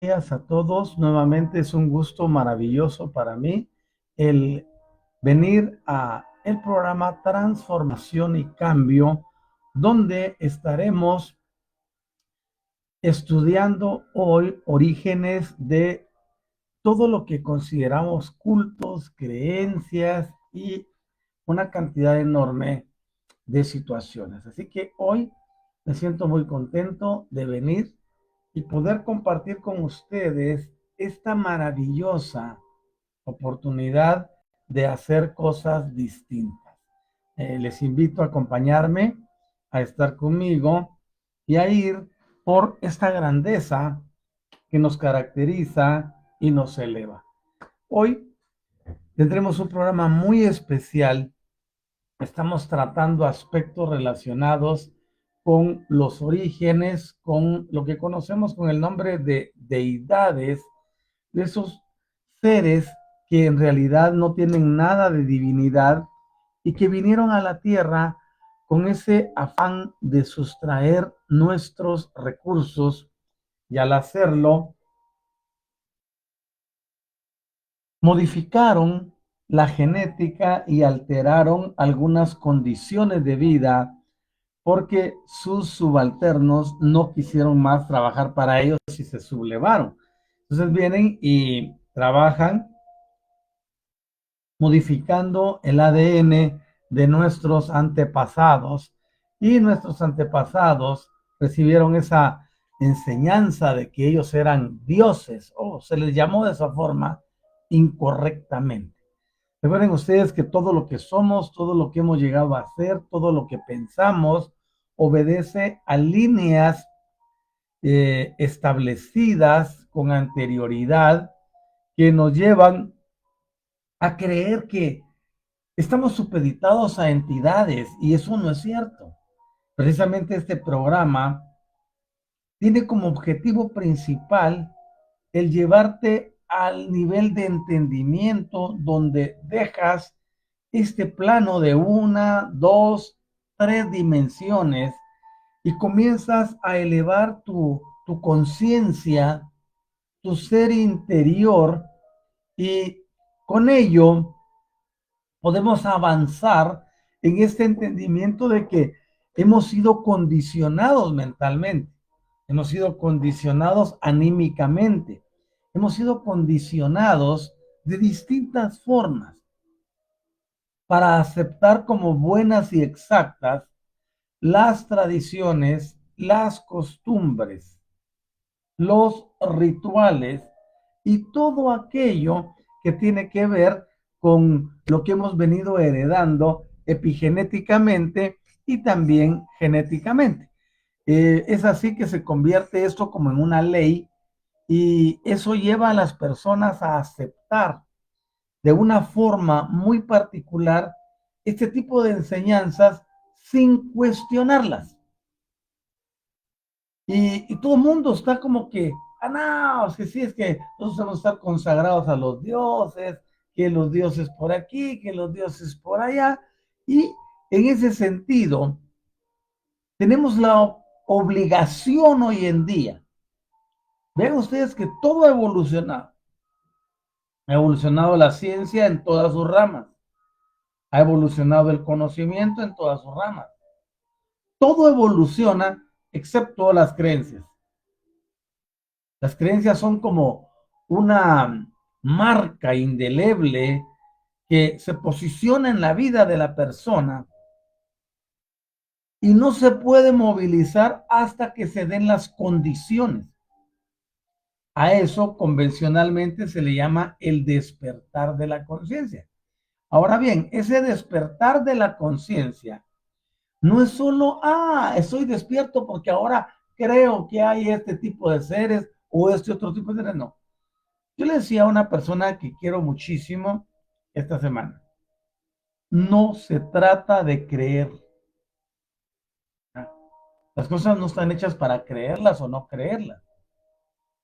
Días a todos. Nuevamente es un gusto maravilloso para mí el venir a el programa Transformación y Cambio, donde estaremos estudiando hoy orígenes de todo lo que consideramos cultos, creencias y una cantidad enorme de situaciones. Así que hoy me siento muy contento de venir y poder compartir con ustedes esta maravillosa oportunidad de hacer cosas distintas. Les invito a acompañarme, a estar conmigo y a ir por esta grandeza que nos caracteriza y nos eleva. Hoy tendremos un programa muy especial. Estamos tratando aspectos relacionados con los orígenes, con lo que conocemos con el nombre de deidades, de esos seres que en realidad no tienen nada de divinidad y que vinieron a la tierra con ese afán de sustraer nuestros recursos y al hacerlo modificaron la genética y alteraron algunas condiciones de vida porque sus subalternos no quisieron más trabajar para ellos y se sublevaron. Entonces vienen y trabajan modificando el ADN de nuestros antepasados y nuestros antepasados recibieron esa enseñanza de que ellos eran dioses o se les llamó de esa forma incorrectamente. Recuerden ustedes que todo lo que somos, todo lo que hemos llegado a hacer, todo lo que pensamos, obedece a líneas establecidas con anterioridad que nos llevan a creer que estamos supeditados a entidades y eso no es cierto. Precisamente este programa tiene como objetivo principal el llevarte al nivel de entendimiento donde dejas este plano de una, dos, tres dimensiones y comienzas a elevar tu conciencia, tu ser interior y con ello podemos avanzar en este entendimiento de que hemos sido condicionados mentalmente, hemos sido condicionados anímicamente, hemos sido condicionados de distintas formas para aceptar como buenas y exactas las tradiciones, las costumbres, los rituales y todo aquello que tiene que ver con lo que hemos venido heredando epigenéticamente y también genéticamente. Es así que se convierte esto como en una ley y eso lleva a las personas a aceptar de una forma muy particular este tipo de enseñanzas sin cuestionarlas. Y todo el mundo está como que, no, es que sí, es que nosotros vamos a estar consagrados a los dioses, que los dioses por aquí, que los dioses por allá. Y en ese sentido, tenemos la obligación hoy en día. Vean ustedes que todo ha evolucionado. Ha evolucionado la ciencia en todas sus ramas. Ha evolucionado el conocimiento en todas sus ramas. Todo evoluciona excepto las creencias. Las creencias son como una marca indeleble que se posiciona en la vida de la persona y no se puede movilizar hasta que se den las condiciones. A eso convencionalmente se le llama el despertar de la conciencia. Ahora bien, ese despertar de la conciencia no es solo, estoy despierto porque ahora creo que hay este tipo de seres o este otro tipo de seres. No. Yo le decía a una persona que quiero muchísimo esta semana, no se trata de creer. Las cosas no están hechas para creerlas o no creerlas.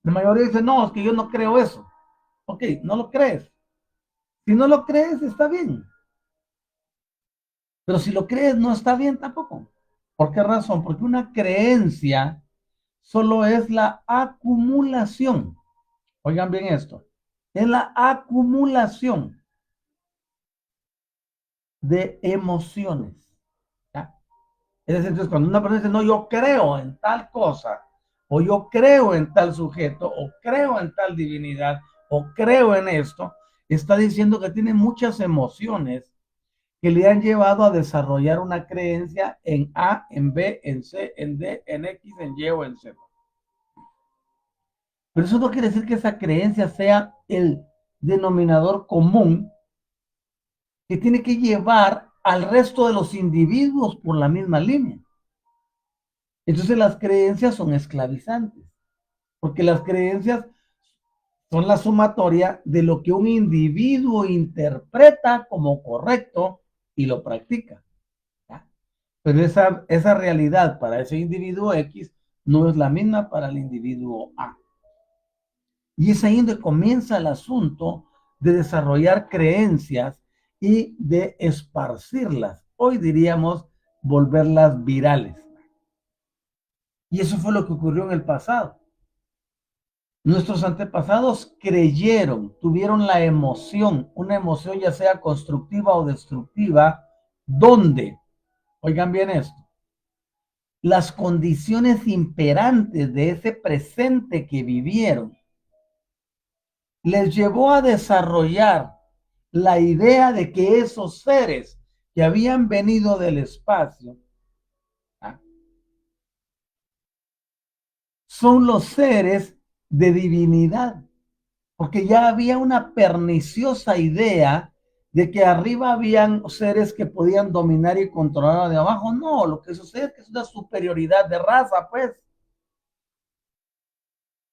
La mayoría dice, no, es que yo no creo eso. Ok, no lo crees. Si no lo crees, está bien. Pero si lo crees, no está bien tampoco. ¿Por qué razón? Porque una creencia solo es la acumulación. Oigan bien esto, es la acumulación de emociones. ¿Ya? Es decir, entonces, cuando una persona dice, no, yo creo en tal cosa, o yo creo en tal sujeto, o creo en tal divinidad, o creo en esto, está diciendo que tiene muchas emociones que le han llevado a desarrollar una creencia en A, en B, en C, en D, en X, en Y o en Z. Pero eso no quiere decir que esa creencia sea el denominador común que tiene que llevar al resto de los individuos por la misma línea. Entonces las creencias son esclavizantes, porque las creencias son la sumatoria de lo que un individuo interpreta como correcto y lo practica. ¿Ya? Pero esa realidad para ese individuo X no es la misma para el individuo A. Y es ahí donde comienza el asunto de desarrollar creencias y de esparcirlas. Hoy diríamos volverlas virales. Y eso fue lo que ocurrió en el pasado. Nuestros antepasados creyeron, tuvieron la emoción, una emoción ya sea constructiva o destructiva, donde, oigan bien esto, las condiciones imperantes de ese presente que vivieron les llevó a desarrollar la idea de que esos seres que habían venido del espacio, ¿ah?, son los seres de divinidad, porque ya había una perniciosa idea de que arriba habían seres que podían dominar y controlar de abajo. No, lo que sucede es que es una superioridad de raza, pues.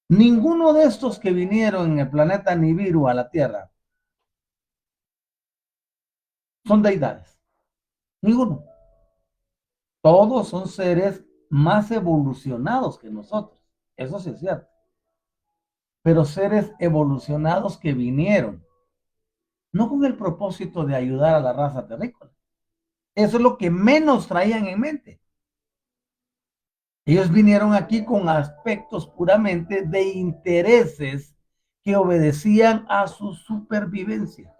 Ninguno de estos que vinieron en el planeta Nibiru a la Tierra son deidades. Ninguno. Todos son seres más evolucionados que nosotros. Eso sí es cierto. Pero seres evolucionados que vinieron, no con el propósito de ayudar a la raza terrícola. Eso es lo que menos traían en mente. Ellos vinieron aquí con aspectos puramente de intereses que obedecían a su supervivencia.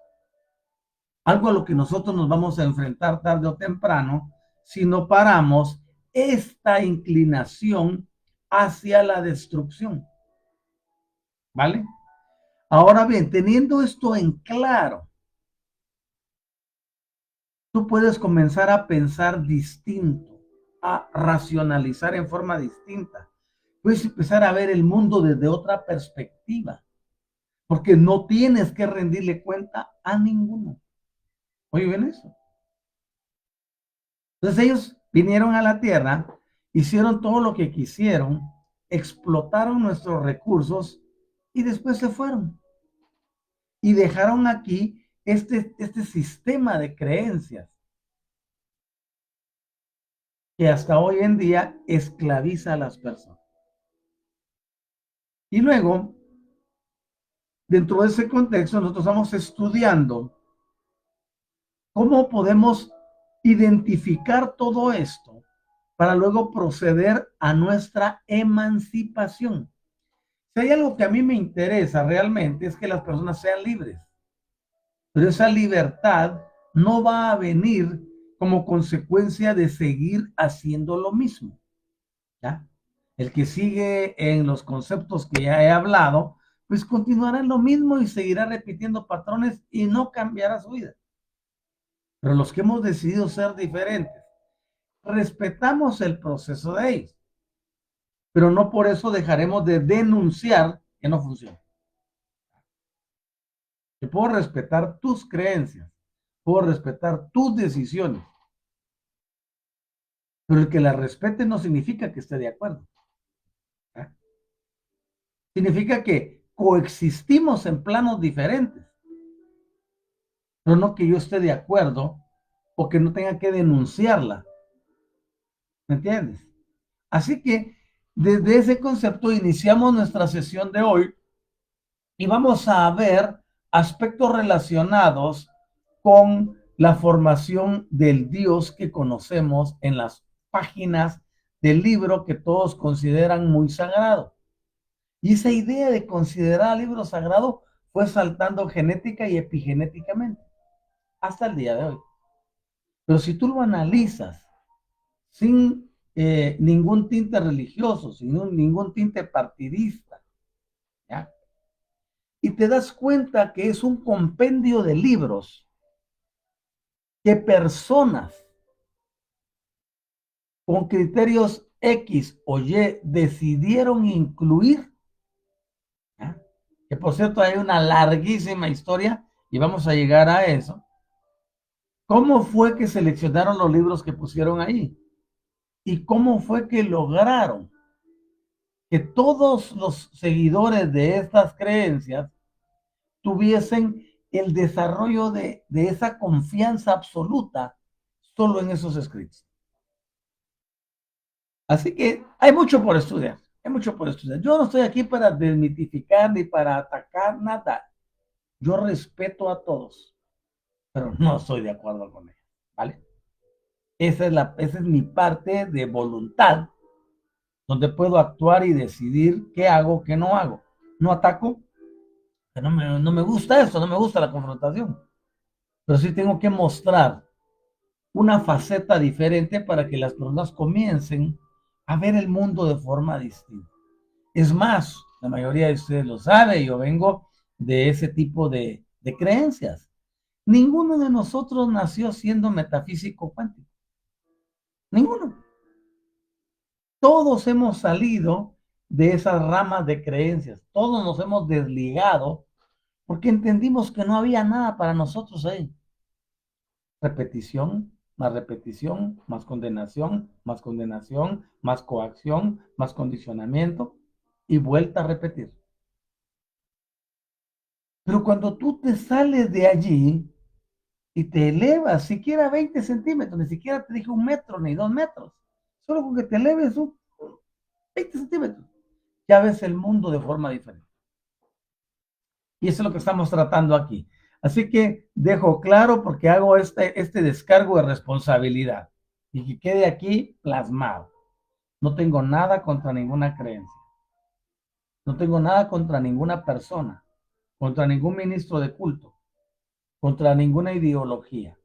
Algo a lo que nosotros nos vamos a enfrentar tarde o temprano si no paramos esta inclinación hacia la destrucción. ¿Vale? Ahora bien, teniendo esto en claro, tú puedes comenzar a pensar distinto, a racionalizar en forma distinta. Puedes empezar a ver el mundo desde otra perspectiva, porque no tienes que rendirle cuenta a ninguno. Oye, ¿ven eso? Entonces ellos vinieron a la tierra, hicieron todo lo que quisieron, explotaron nuestros recursos y después se fueron. Y dejaron aquí este sistema de creencias que hasta hoy en día esclaviza a las personas. Y luego, dentro de ese contexto, nosotros estamos estudiando cómo podemos identificar todo esto para luego proceder a nuestra emancipación. Si hay algo que a mí me interesa realmente es que las personas sean libres, pero esa libertad no va a venir como consecuencia de seguir haciendo lo mismo. ¿Ya? El que sigue en los conceptos que ya he hablado, pues continuará en lo mismo y seguirá repitiendo patrones y no cambiará su vida. Pero los que hemos decidido ser diferentes, respetamos el proceso de ellos, pero no por eso dejaremos de denunciar que no funciona. Yo puedo respetar tus creencias, puedo respetar tus decisiones, pero el que las respete no significa que esté de acuerdo. ¿Eh? Significa que coexistimos en planos diferentes, pero no que yo esté de acuerdo o que no tenga que denunciarla. ¿Me entiendes? Así que desde ese concepto iniciamos nuestra sesión de hoy y vamos a ver aspectos relacionados con la formación del Dios que conocemos en las páginas del libro que todos consideran muy sagrado. Y esa idea de considerar al libro sagrado fue saltando genética y epigenéticamente hasta el día de hoy. Pero si tú lo analizas sin ningún tinte religioso, sin ningún tinte partidista, ¿ya? Y te das cuenta que es un compendio de libros que personas con criterios X o Y decidieron incluir, ¿ya? Que por cierto hay una larguísima historia y vamos a llegar a eso. ¿Cómo fue que seleccionaron los libros que pusieron ahí? ¿Y cómo fue que lograron que todos los seguidores de estas creencias tuviesen el desarrollo de esa confianza absoluta solo en esos escritos? Así que hay mucho por estudiar, hay mucho por estudiar. Yo no estoy aquí para desmitificar ni para atacar nada. Yo respeto a todos, pero no estoy de acuerdo con ellos, ¿vale? Esa es mi parte de voluntad, donde puedo actuar y decidir qué hago, qué no hago. No ataco, que no me gusta esto, no me gusta la confrontación, pero sí tengo que mostrar una faceta diferente para que las personas comiencen a ver el mundo de forma distinta. Es más, la mayoría de ustedes lo sabe, yo vengo de ese tipo de creencias. Ninguno de nosotros nació siendo metafísico cuántico. Ninguno. Todos hemos salido de esas ramas de creencias. Todos nos hemos desligado porque entendimos que no había nada para nosotros ahí. Repetición, más condenación, más condenación, más coacción, más condicionamiento y vuelta a repetir. Pero cuando tú te sales de allí y te elevas siquiera 20 centímetros, ni siquiera te dije 1 metro ni 2 metros, solo con que te eleves 20 centímetros, ya ves el mundo de forma diferente. Y eso es lo que estamos tratando aquí. Así que dejo claro porque hago este descargo de responsabilidad y que quede aquí plasmado. No tengo nada contra ninguna creencia. No tengo nada contra ninguna persona, contra ningún ministro de culto, contra ninguna ideología.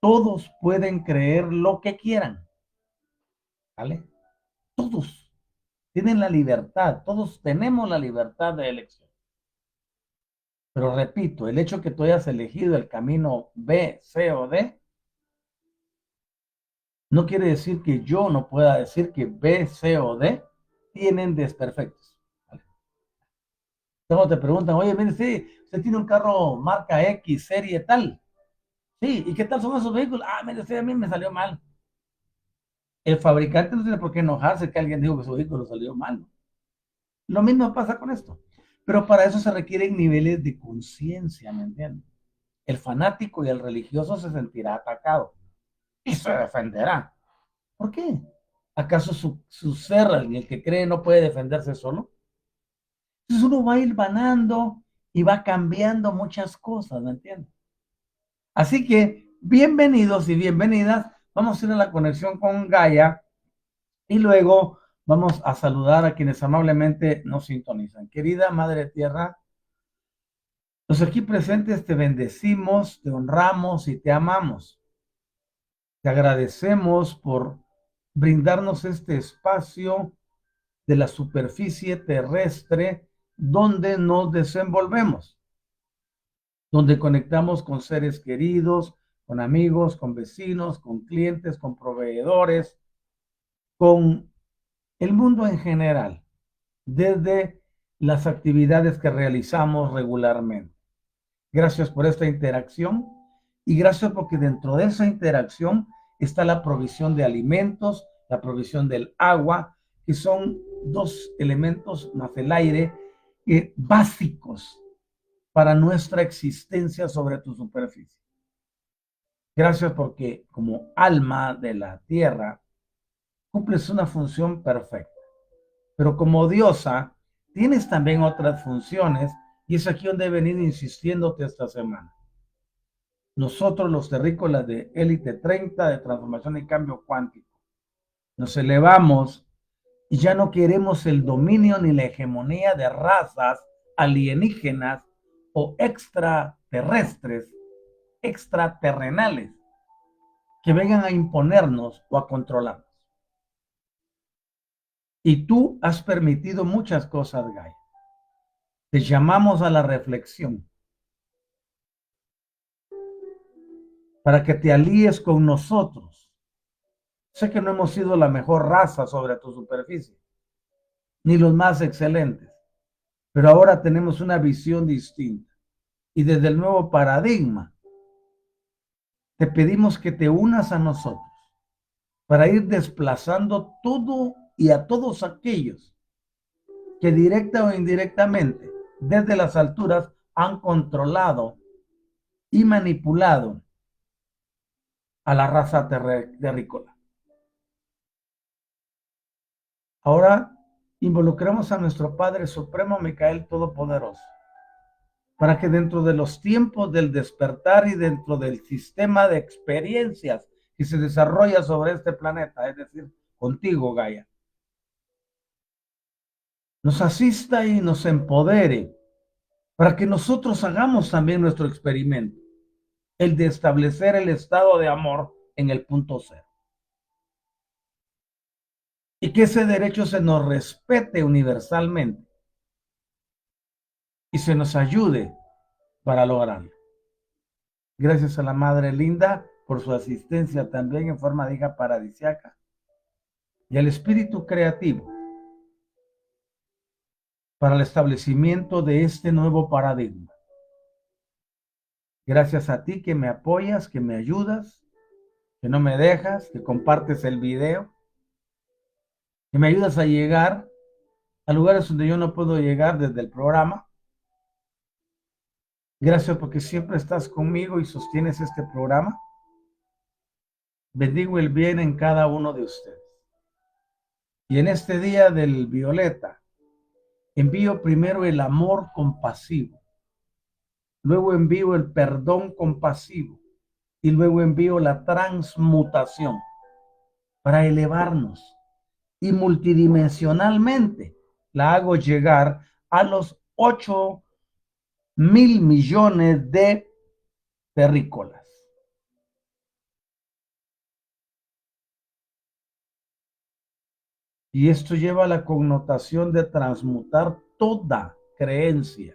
Todos pueden creer lo que quieran, ¿vale? Todos tienen la libertad, todos tenemos la libertad de elección. Pero repito, el hecho que tú hayas elegido el camino B, C o D, no quiere decir que yo no pueda decir que B, C o D tienen desperfectos. ¿Vale? Luego te preguntan, oye, mire, sí, usted tiene un carro marca X, serie tal. Sí, ¿y qué tal son esos vehículos? Ah, mire, sí, a mí me salió mal. El fabricante no tiene por qué enojarse que alguien dijo que su vehículo salió mal. Lo mismo pasa con esto. Pero para eso se requieren niveles de conciencia, ¿me entiendes? El fanático y el religioso se sentirá atacado y se defenderá. ¿Por qué? ¿Acaso su ser, el que cree, no puede defenderse solo? Entonces uno va a ir vanando y va cambiando muchas cosas, ¿me entiendes? Así que bienvenidos y bienvenidas. Vamos a ir a la conexión con Gaia y luego vamos a saludar a quienes amablemente nos sintonizan. Querida Madre Tierra, los aquí presentes te bendecimos, te honramos y te amamos. Te agradecemos por brindarnos este espacio de la superficie terrestre donde nos desenvolvemos, donde conectamos con seres queridos, con amigos, con vecinos, con clientes, con proveedores, con el mundo en general, desde las actividades que realizamos regularmente. Gracias por esta interacción y gracias porque dentro de esa interacción está la provisión de alimentos, la provisión del agua, que son dos elementos más el aire básicos para nuestra existencia sobre tu superficie. Gracias porque como alma de la tierra cumples una función perfecta, pero como diosa tienes también otras funciones y es aquí donde he venido insistiéndote esta semana. Nosotros los terrícolas de Élite 30 de transformación y cambio cuántico nos elevamos Y ya no queremos el dominio ni la hegemonía de razas alienígenas o extraterrestres, extraterrenales, que vengan a imponernos o a controlarnos. Y tú has permitido muchas cosas, Gaia. Te llamamos a la reflexión para que te alíes con nosotros. Sé que no hemos sido la mejor raza sobre tu superficie, ni los más excelentes, pero ahora tenemos una visión distinta. Y desde el nuevo paradigma, te pedimos que te unas a nosotros para ir desplazando todo y a todos aquellos que directa o indirectamente desde las alturas han controlado y manipulado a la raza terrícola. Ahora involucramos a nuestro Padre Supremo, Micael Todopoderoso, para que dentro de los tiempos del despertar y dentro del sistema de experiencias que se desarrolla sobre este planeta, es decir, contigo, Gaia, nos asista y nos empodere para que nosotros hagamos también nuestro experimento, el de establecer el estado de amor en el punto cero. Y que ese derecho se nos respete universalmente y se nos ayude para lograrlo. Gracias a la Madre Linda por su asistencia también en forma de hija paradisiaca y al espíritu creativo para el establecimiento de este nuevo paradigma. Gracias a ti que me apoyas, que me ayudas, que no me dejas, que compartes el video, que me ayudas a llegar a lugares donde yo no puedo llegar desde el programa. Gracias porque siempre estás conmigo y sostienes este programa. Bendigo el bien en cada uno de ustedes. Y en este día del Violeta, envío primero el amor compasivo, luego envío el perdón compasivo y luego envío la transmutación para elevarnos y multidimensionalmente la hago llegar a los 8.000 millones de terrícolas. Y esto lleva a la connotación de transmutar toda creencia,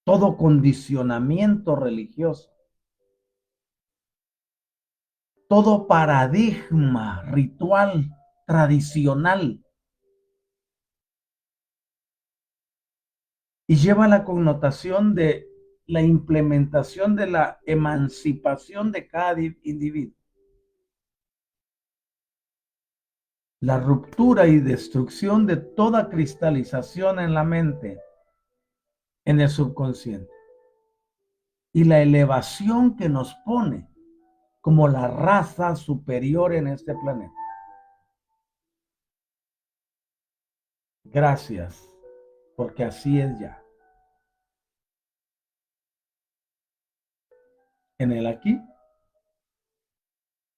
todo condicionamiento religioso, todo paradigma ritual tradicional, y lleva la connotación de la implementación de la emancipación de cada individuo, la ruptura y destrucción de toda cristalización en la mente, en el subconsciente, y la elevación que nos pone como la raza superior en este planeta. Gracias, porque así es ya. En el aquí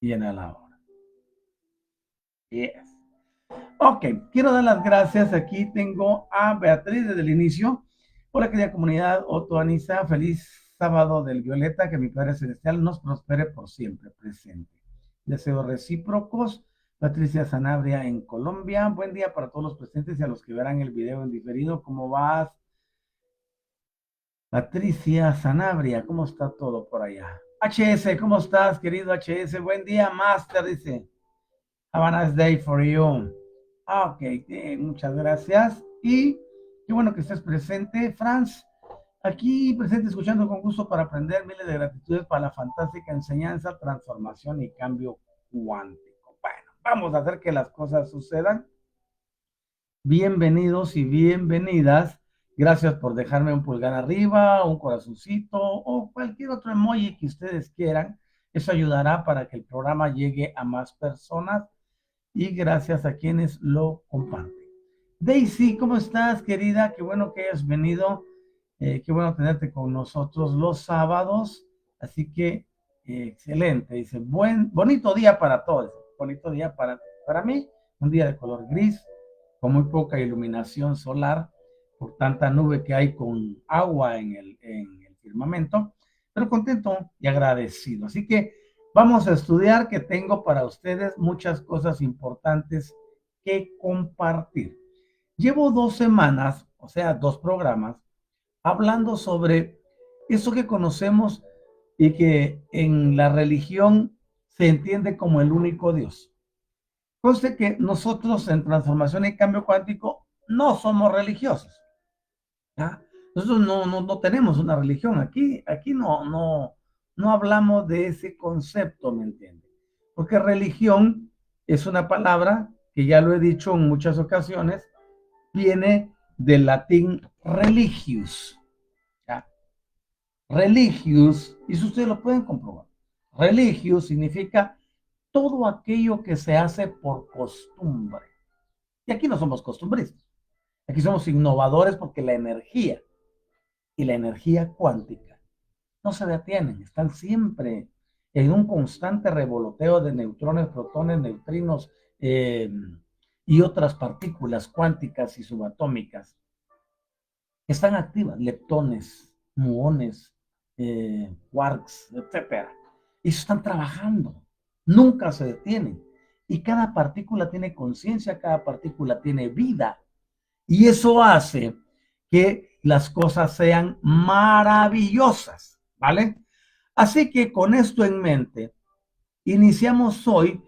y en el ahora. Yes. Ok, quiero dar las gracias. Aquí tengo a Beatriz desde el inicio. Hola, querida comunidad otoaniza. Feliz sábado del Violeta. Que mi Padre Celestial nos prospere por siempre presente. Deseos recíprocos. Patricia Sanabria en Colombia. Buen día para todos los presentes y a los que verán el video en diferido. ¿Cómo vas? Patricia Sanabria, ¿cómo está todo por allá? HS, ¿cómo estás, querido HS? Buen día, Master, dice. Have a nice day for you. Ok, muchas gracias. Y qué bueno que estés presente, Franz. Aquí presente, escuchando con gusto para aprender. Miles de gratitudes para la fantástica enseñanza, transformación y cambio cuántico. Bueno, vamos a hacer que las cosas sucedan. Bienvenidos y bienvenidas. Gracias por dejarme un pulgar arriba, un corazoncito o cualquier otro emoji que ustedes quieran. Eso ayudará para que el programa llegue a más personas y gracias a quienes lo comparten. Daisy, ¿cómo estás, querida? Qué bueno que hayas venido. Qué bueno tenerte con nosotros los sábados. Así que, excelente. Dice, bonito día para todos. Bonito día para mí. un día de color gris, con muy poca iluminación solar, por tanta nube que hay con agua en el firmamento, pero contento y agradecido. Así que vamos a estudiar, que tengo para ustedes muchas cosas importantes que compartir. Llevo 2 semanas, o sea, 2 programas, hablando sobre eso que conocemos y que en la religión se entiende como el único Dios. Conste que nosotros en Transformación y Cambio Cuántico no somos religiosos. ¿Ya? Nosotros no tenemos una religión. Aquí no hablamos de ese concepto, ¿me entiende? Porque religión es una palabra que ya lo he dicho en muchas ocasiones, viene del latín religius. ¿Ya? Religious, y si ustedes lo pueden comprobar, religious significa todo aquello que se hace por costumbre. Y aquí no somos costumbristas, aquí somos innovadores porque la energía y la energía cuántica no se detienen, están siempre en un constante revoloteo de neutrones, protones, neutrinos y otras partículas cuánticas y subatómicas. Están activas, leptones, muones, quarks, etcétera. Y están trabajando, nunca se detienen. Y cada partícula tiene conciencia, cada partícula tiene vida. Y eso hace que las cosas sean maravillosas, ¿vale? Así que con esto en mente, iniciamos hoy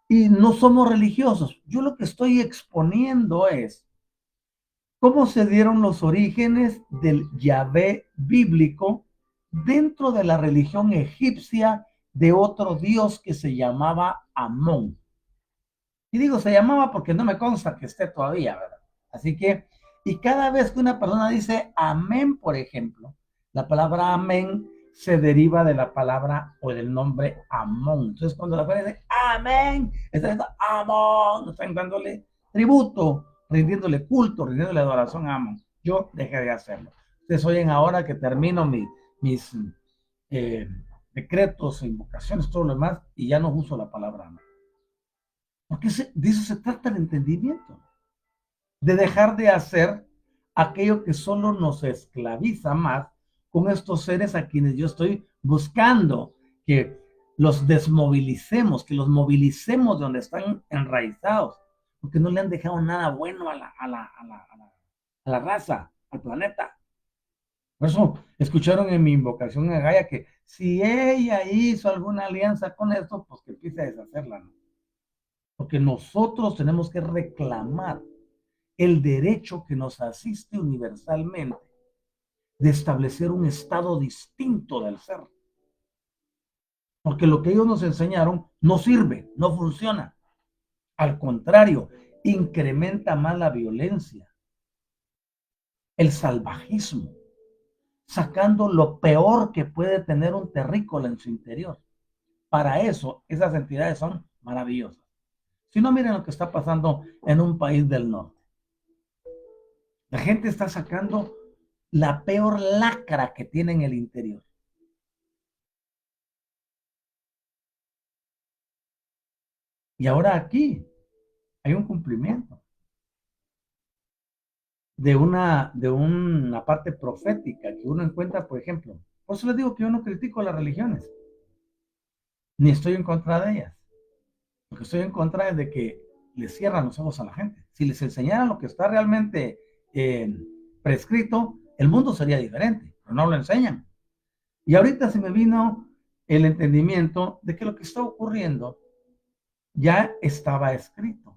y no somos religiosos. Yo lo que estoy exponiendo es cómo se dieron los orígenes del Yahvé bíblico dentro de la religión egipcia de otro dios que se llamaba Amón. Y digo se llamaba porque no me consta que esté todavía, ¿verdad? Así que, y cada vez que una persona dice amén, por ejemplo, la palabra amén se deriva de la palabra o del nombre Amón. Entonces, cuando la persona dice amén, está diciendo Amón, están dándole tributo, rindiéndole culto, rindiéndole adoración a Amón. Yo dejé de hacerlo. Ustedes oyen ahora que termino mis eh, decretos, invocaciones, todo lo demás, y ya no uso la palabra amén. Porque de eso se trata el entendimiento, de dejar de hacer aquello que solo nos esclaviza más con estos seres a quienes yo estoy buscando que los desmovilicemos, que los movilicemos de donde están enraizados, porque no le han dejado nada bueno a la raza, al planeta. Por eso escucharon en mi invocación a Gaia que si ella hizo alguna alianza con esto, pues que empiece a deshacerla, ¿no? Porque nosotros tenemos que reclamar el derecho que nos asiste universalmente de establecer un estado distinto del ser. Porque lo que ellos nos enseñaron no sirve, no funciona. Al contrario, incrementa más la violencia, el salvajismo, sacando lo peor que puede tener un terrícola en su interior. Para eso, esas entidades son maravillosas. Si no, miren lo que está pasando en un país del norte. La gente está sacando la peor lacra que tiene en el interior. Y ahora aquí hay un cumplimiento de una parte profética que uno encuentra, por ejemplo. Por eso les digo que yo no critico las religiones, ni estoy en contra de ellas. Lo que estoy en contra es de que les cierran los ojos a la gente. Si les enseñaran lo que está realmente prescrito, el mundo sería diferente, pero no lo enseñan. Y ahorita se me vino el entendimiento de que lo que está ocurriendo ya estaba escrito.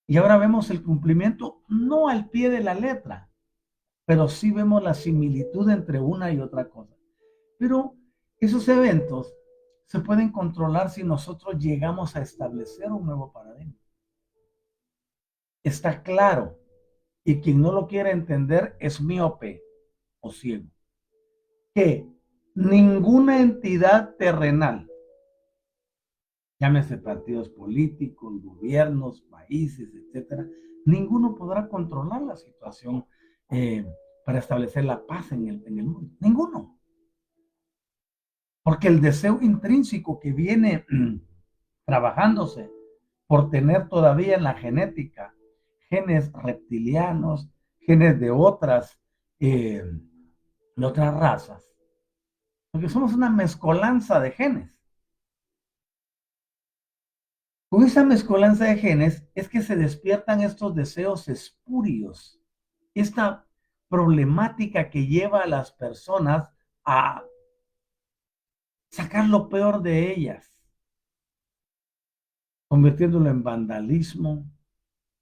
Y ahora vemos el cumplimiento, no al pie de la letra, pero sí vemos la similitud entre una y otra cosa. Pero esos eventos se pueden controlar si nosotros llegamos a establecer un nuevo paradigma. Está claro, y quien no lo quiere entender es miope o ciego, que ninguna entidad terrenal, llámese partidos políticos, gobiernos, países, etcétera, ninguno podrá controlar la situación eh, para establecer la paz en el mundo. Ninguno. Porque el deseo intrínseco que viene trabajándose por tener todavía en la genética genes reptilianos, genes eh, de otras razas, porque somos una mezcolanza de genes. Con esa mezcolanza de genes es que se despiertan estos deseos espurios, esta problemática que lleva a las personas a sacar lo peor de ellas, convirtiéndolo en vandalismo,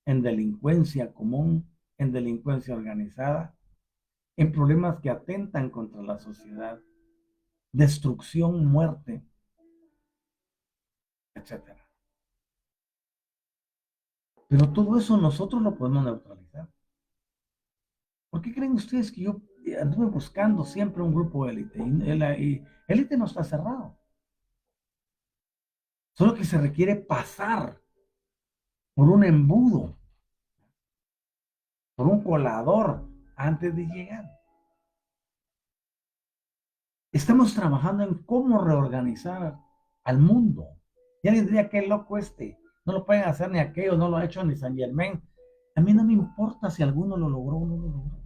en delincuencia común, en delincuencia organizada, en problemas que atentan contra la sociedad, destrucción, muerte, etcétera. Pero todo eso nosotros lo podemos neutralizar. ¿Por qué creen ustedes que yo anduve buscando siempre un grupo élite? Y élite no está cerrado. Solo que se requiere pasar por un embudo, por un colador antes de llegar. Estamos trabajando en cómo reorganizar al mundo. Ya les diría qué loco no lo pueden hacer ni aquello, no lo ha hecho ni San Germain. A mí no me importa si alguno lo logró o no lo logró.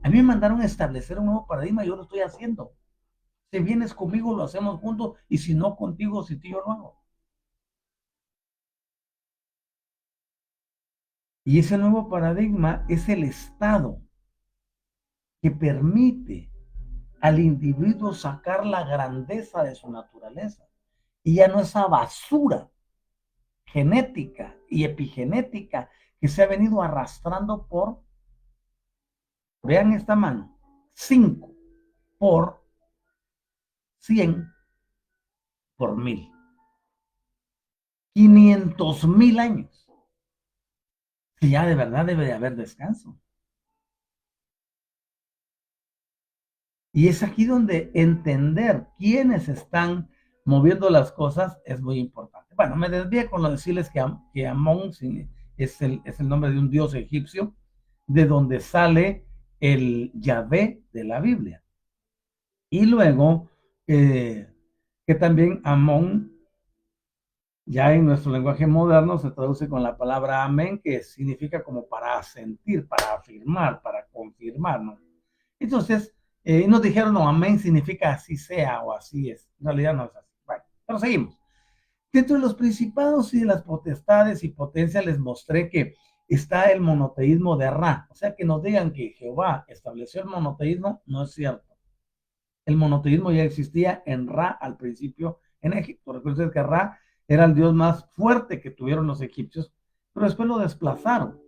A mí me mandaron a establecer un nuevo paradigma y yo lo estoy haciendo. Si vienes conmigo, lo hacemos juntos, y si no contigo, si tú yo lo hago. Y ese nuevo paradigma es el estado que permite al individuo sacar la grandeza de su naturaleza. Y ya no esa basura genética y epigenética que se ha venido arrastrando por, vean esta mano, 5 por 100 por 1000. 500,000 años. Que ya de verdad debe de haber descanso. Y es aquí donde entender quiénes están moviendo las cosas es muy importante. Bueno, me desvié con lo de decirles que Amón es el nombre de un dios egipcio, de donde sale el Yahvé de la Biblia. Y luego, que también Amón, ya en nuestro lenguaje moderno, se traduce con la palabra amén, que significa como para asentir, para afirmar, para confirmar, ¿no? Entonces, nos dijeron, no, amén significa así sea o así es. En realidad no es así. Bueno, pero seguimos. Dentro de los principados y de las potestades y potencias les mostré que está el monoteísmo de Ra. O sea, que nos digan que Jehová estableció el monoteísmo, no es cierto. El monoteísmo ya existía en Ra al principio en Egipto. Recuerden que Ra era el dios más fuerte que tuvieron los egipcios, pero después lo desplazaron.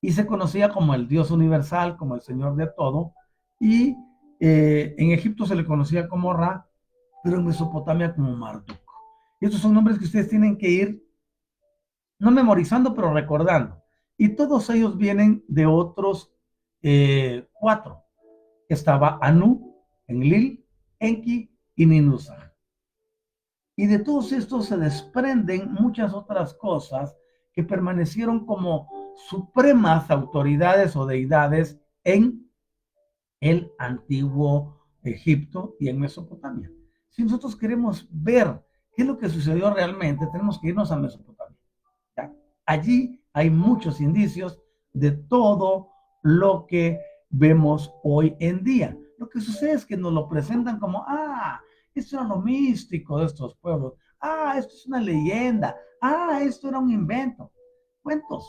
Y se conocía como el Dios universal, como el Señor de todo, y en Egipto se le conocía como Ra, pero en Mesopotamia como Marduk. Y estos son nombres que ustedes tienen que ir, no memorizando, pero recordando. Y todos ellos vienen de otros 4. Estaba Anu, Enlil, Enki y Ninusag. Y de todos estos se desprenden muchas otras cosas que permanecieron como supremas autoridades o deidades en el antiguo Egipto y en Mesopotamia. Si nosotros queremos ver qué es lo que sucedió realmente, tenemos que irnos a Mesopotamia. ¿Ya? Allí hay muchos indicios de todo lo que vemos hoy en día. Lo que sucede es que nos lo presentan como, esto era lo místico de estos pueblos. Esto es una leyenda. Esto era un invento. Cuentos.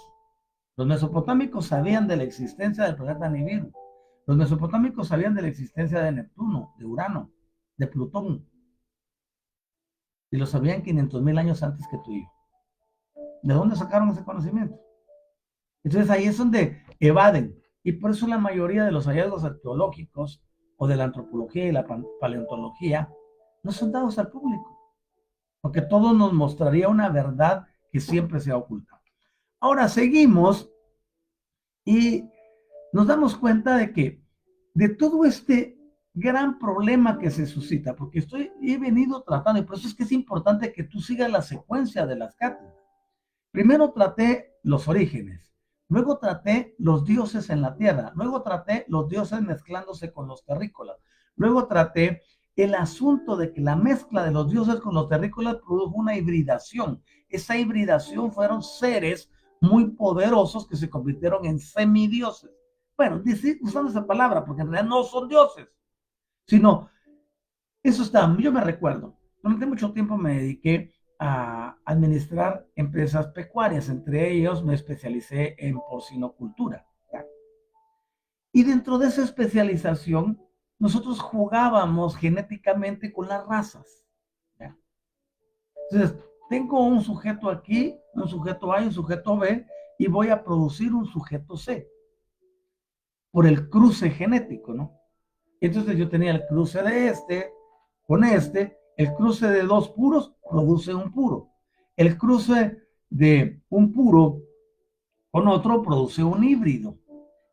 Los mesopotámicos sabían de la existencia del planeta Nibiru. Los mesopotámicos sabían de la existencia de Neptuno, de Urano, de Plutón. Y lo sabían 500,000 años antes que tú y yo. ¿De dónde sacaron ese conocimiento? Entonces ahí es donde evaden. Y por eso la mayoría de los hallazgos arqueológicos o de la antropología y la paleontología no son dados al público, porque todo nos mostraría una verdad que siempre se ha ocultado. Ahora seguimos y nos damos cuenta de que de todo este gran problema que se suscita, porque he venido tratando, y por eso es que es importante que tú sigas la secuencia de las cátedras. Primero traté los orígenes, luego traté los dioses en la tierra, luego traté los dioses mezclándose con los terrícolas, luego traté el asunto de que la mezcla de los dioses con los terrícolas produjo una hibridación. Esa hibridación fueron seres muy poderosos que se convirtieron en semidioses. Bueno, usando esa palabra, porque en realidad no son dioses, sino, eso está, yo me recuerdo, durante mucho tiempo me dediqué a administrar empresas pecuarias, entre ellos me especialicé en porcinocultura. ¿Ya? Y dentro de esa especialización, nosotros jugábamos genéticamente con las razas. ¿Ya? Entonces, tengo un sujeto aquí, un sujeto A y un sujeto B, y voy a producir un sujeto C por el cruce genético, ¿no? Entonces yo tenía el cruce de este con este, el cruce de dos puros produce un puro, el cruce de un puro con otro produce un híbrido,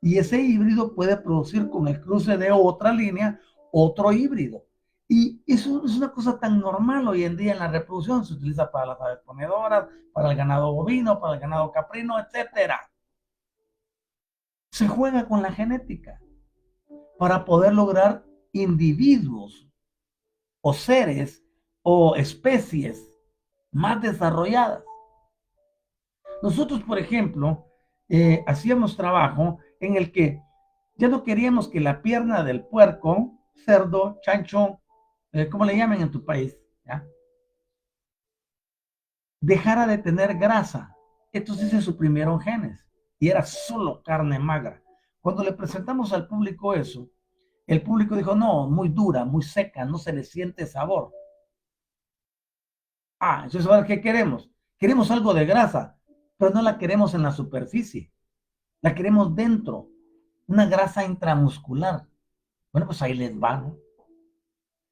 y ese híbrido puede producir con el cruce de otra línea otro híbrido. Y eso es una cosa tan normal hoy en día en la reproducción, se utiliza para las aves ponedoras, para el ganado bovino, para el ganado caprino, etcétera. Se juega con la genética para poder lograr individuos o seres o especies más desarrolladas. Nosotros, por ejemplo, hacíamos trabajo en el que ya no queríamos que la pierna del puerco, cerdo, chancho, ¿cómo le llaman en tu país? ¿Ya? Dejara de tener grasa. Entonces se suprimieron genes y era solo carne magra. Cuando le presentamos al público eso, el público dijo, no, muy dura, muy seca, no se le siente sabor. Ah, entonces ahora, ¿qué queremos? Queremos algo de grasa, pero no la queremos en la superficie, la queremos dentro, una grasa intramuscular. Bueno, pues ahí les va, ¿no?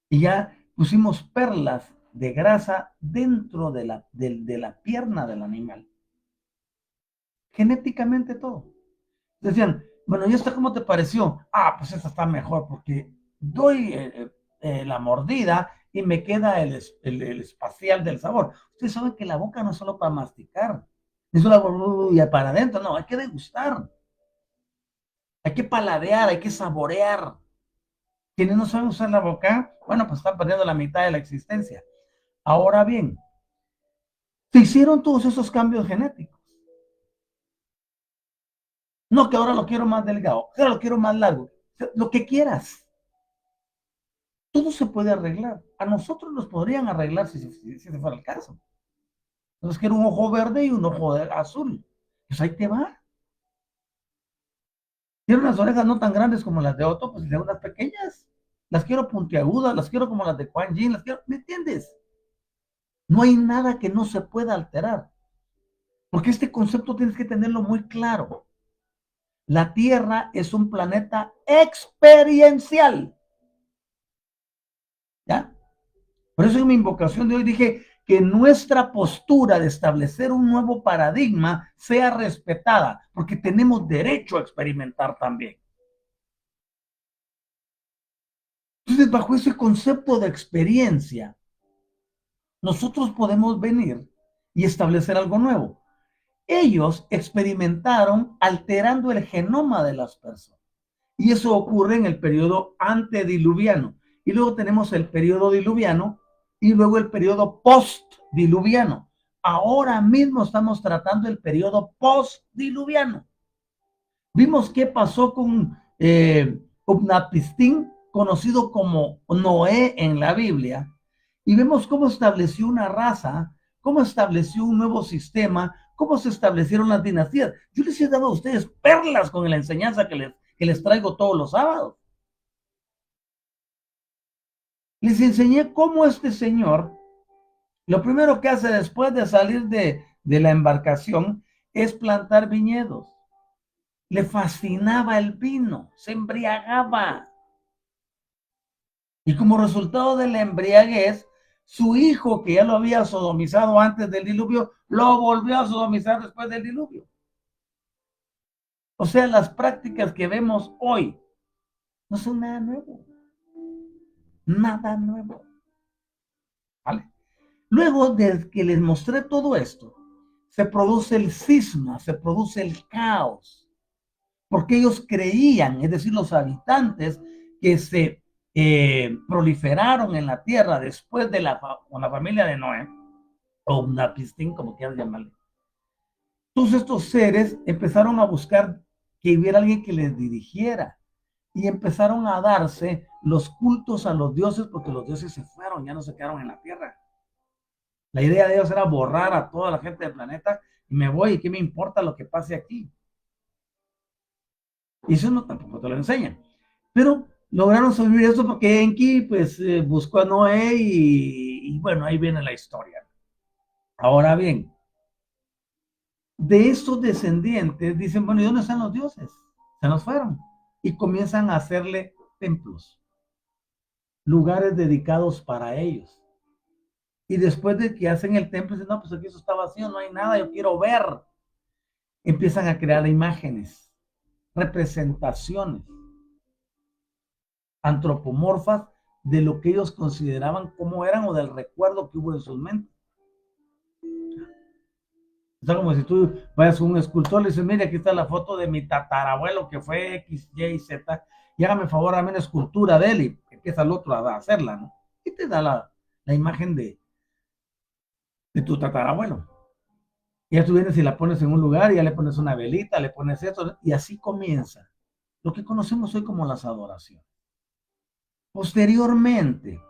Y ya pusimos perlas de grasa dentro de la pierna del animal. Genéticamente todo. Decían, bueno, ¿y esta cómo te pareció? Ah, pues esta está mejor porque doy la mordida y me queda el espacial del sabor. Ustedes saben que la boca no es solo para masticar, es solo y para adentro, no, hay que degustar, hay que paladear, hay que saborear. Quienes no saben usar la boca, bueno, pues están perdiendo la mitad de la existencia. Ahora bien, se hicieron todos esos cambios genéticos. No, que ahora lo quiero más delgado, que ahora lo quiero más largo, lo que quieras. Todo se puede arreglar. A nosotros nos podrían arreglar si fuera el caso. Entonces quiero un ojo verde y un ojo azul. Pues ahí te va. Quiero unas orejas no tan grandes como las de Otto, pues de unas pequeñas. Las quiero puntiagudas, las quiero como las de Quan Yin, las quiero, ¿me entiendes? No hay nada que no se pueda alterar. Porque este concepto tienes que tenerlo muy claro. La Tierra es un planeta experiencial. ¿Ya? Por eso en mi invocación de hoy dije que nuestra postura de establecer un nuevo paradigma sea respetada, porque tenemos derecho a experimentar también. Entonces, bajo ese concepto de experiencia, nosotros podemos venir y establecer algo nuevo. Ellos experimentaron alterando el genoma de las personas. Y eso ocurre en el periodo antediluviano. Y luego tenemos el periodo diluviano y luego el periodo postdiluviano. Ahora mismo estamos tratando el periodo postdiluviano. Vimos qué pasó con Upnapistín, conocido como Noé en la Biblia, y vemos cómo estableció una raza, cómo estableció un nuevo sistema, cómo se establecieron las dinastías. Yo les he dado a ustedes perlas con la enseñanza que les traigo todos los sábados. Les enseñé cómo este señor, lo primero que hace después de salir de la embarcación es plantar viñedos. Le fascinaba el vino, se embriagaba. Y como resultado de la embriaguez, su hijo, que ya lo había sodomizado antes del diluvio, lo volvió a sodomizar después del diluvio. O sea, las prácticas que vemos hoy no son nada nuevo. Nada nuevo. ¿Vale? Luego de que les mostré todo esto, se produce el cisma, se produce el caos, porque ellos creían, es decir, los habitantes, que se proliferaron en la tierra después de con la familia de Noé, o Unapistín, como quieras llamarle. Todos estos seres empezaron a buscar que hubiera alguien que les dirigiera y empezaron a darse los cultos a los dioses porque los dioses se fueron, ya no se quedaron en la tierra. La idea de ellos era borrar a toda la gente del planeta y me voy y qué me importa lo que pase aquí. Y eso no tampoco te lo enseñan. Pero lograron sobrevivir esto porque Enki pues buscó a Noé y bueno, ahí viene la historia. Ahora bien, de estos descendientes dicen, bueno, ¿y dónde están los dioses? Se nos fueron. Y comienzan a hacerle templos, lugares dedicados para ellos. Y después de que hacen el templo, dicen, no, pues aquí eso está vacío, no hay nada, yo quiero ver. Empiezan a crear imágenes, representaciones antropomorfas de lo que ellos consideraban como eran o del recuerdo que hubo en sus mentes. Es como si tú vayas a un escultor y le dices, mire, aquí está la foto de mi tatarabuelo que fue X, Y, Z, y hágame favor, dame una escultura de él, y empieza el otro a hacerla, ¿no? Y te da la imagen de tu tatarabuelo. Y ya tú vienes y la pones en un lugar, y ya le pones una velita, le pones esto, y así comienza lo que conocemos hoy como las adoraciones. Posteriormente,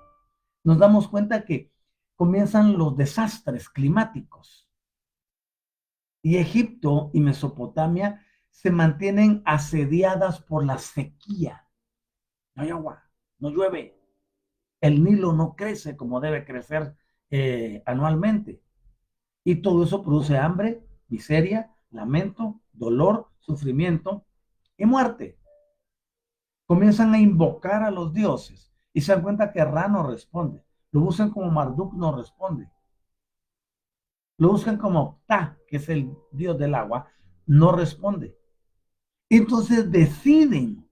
nos damos cuenta que comienzan los desastres climáticos y Egipto y Mesopotamia se mantienen asediadas por la sequía. No hay agua, no llueve, el Nilo no crece como debe crecer anualmente. Y todo eso produce hambre, miseria, lamento, dolor, sufrimiento y muerte. Comienzan a invocar a los dioses y se dan cuenta que Ra no responde. Lo buscan como Marduk, no responde. Lo buscan como Ptah, que es el dios del agua, no responde. Entonces deciden,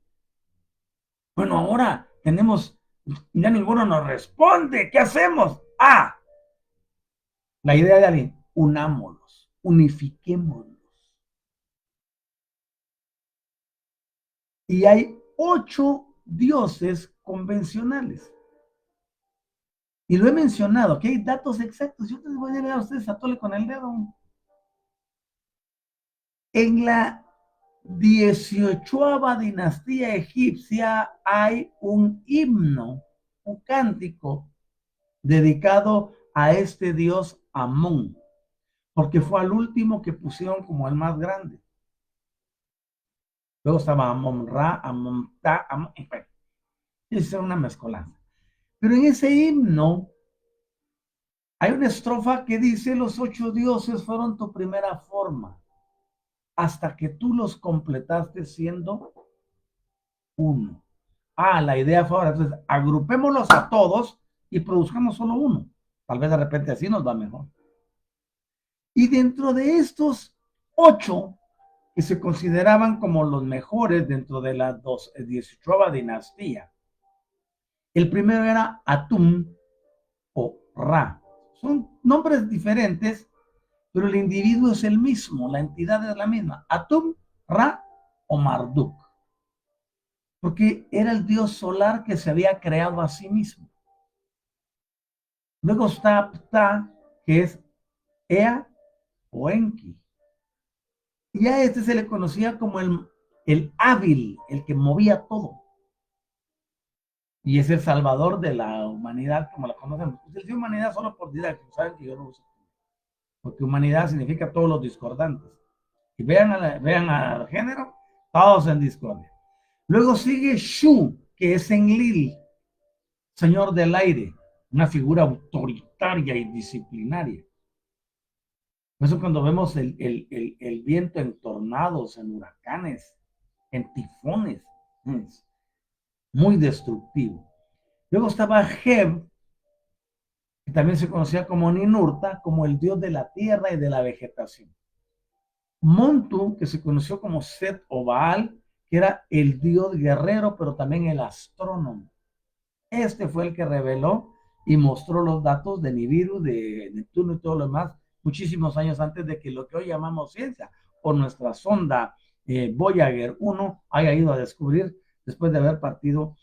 bueno, ahora tenemos, ya ninguno nos responde, ¿qué hacemos? Ah, la idea de alguien, unámoslos, unifiquémoslos. Y hay 8 dioses convencionales. Y lo he mencionado, que hay datos exactos. Yo te voy a dar a ustedes a tole con el dedo. En la 18ª dinastía egipcia hay un himno, un cántico dedicado a este dios Amón, porque fue al último que pusieron como el más grande. Luego estaba Amon-Ra, Amon-Ta, Amon, es una mezcolanza. Pero en ese himno hay una estrofa que dice: los 8 dioses fueron tu primera forma, hasta que tú los completaste siendo uno. Ah, la idea fue ahora, entonces agrupémoslos a todos y produzcamos solo uno. Tal vez de repente así nos va mejor. Y dentro de estos 8 que se consideraban como los mejores dentro de la 18ª dinastía, el primero era Atum o Ra. Son nombres diferentes, pero el individuo es el mismo, la entidad es la misma. Atum, Ra o Marduk. Porque era el dios solar que se había creado a sí mismo. Luego está Ptah, que es Ea o Enki. Y a este se le conocía como el hábil, el que movía todo. Y es el salvador de la humanidad, como la conocemos. Pues el humanidad solo por didáctico, saben que yo no uso. Porque humanidad significa todos los discordantes. Y vean al género, todos en discordia. Luego sigue Shu, que es Enlil, señor del aire, una figura autoritaria y disciplinaria. Por eso cuando vemos el viento en tornados, en huracanes, en tifones, es muy destructivo. Luego estaba Geb, que también se conocía como Ninurta, como el dios de la tierra y de la vegetación. Montu, que se conoció como Set o Baal, que era el dios guerrero, pero también el astrónomo. Este fue el que reveló y mostró los datos de Nibiru, de Neptuno y todo lo demás, muchísimos años antes de que lo que hoy llamamos ciencia o nuestra sonda Voyager 1 haya ido a descubrir después de haber partido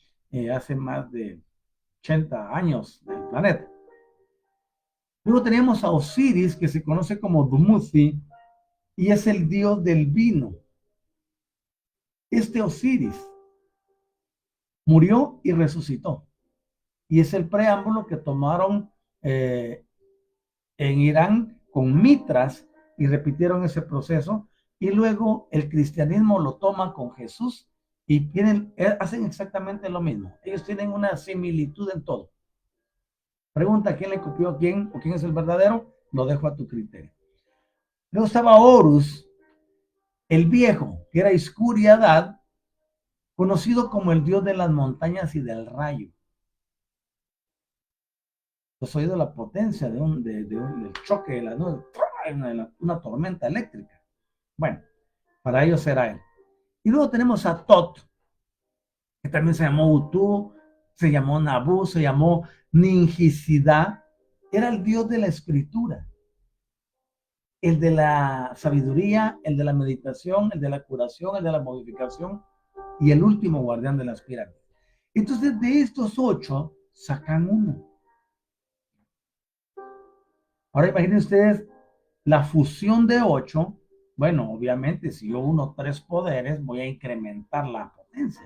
hace más de 80 años del planeta. Luego tenemos a Osiris, que se conoce como Dumuzi, y es el dios del vino. Este Osiris murió y resucitó. Y es el preámbulo que tomaron en Irán con Mitras y repitieron ese proceso. Y luego el cristianismo lo toma con Jesús y hacen exactamente lo mismo. Ellos tienen una similitud en todo. Pregunta quién le copió a quién o quién es el verdadero, lo dejo a tu criterio. Luego estaba Horus, el viejo, que era Iscuriadad, conocido como el dios de las montañas y del rayo. Los oídos de la potencia del choque de la nube, una tormenta eléctrica. Bueno, para ellos era él. Y luego tenemos a Tot, que también se llamó Utu, se llamó Nabu, se llamó Ningicidad. Era el dios de la escritura, el de la sabiduría, el de la meditación, el de la curación, el de la modificación y el último guardián de las pirámides. Entonces, de estos 8, sacan uno. Ahora imaginen ustedes la fusión de 8. Bueno, obviamente, si yo uno 3 poderes, voy a incrementar la potencia.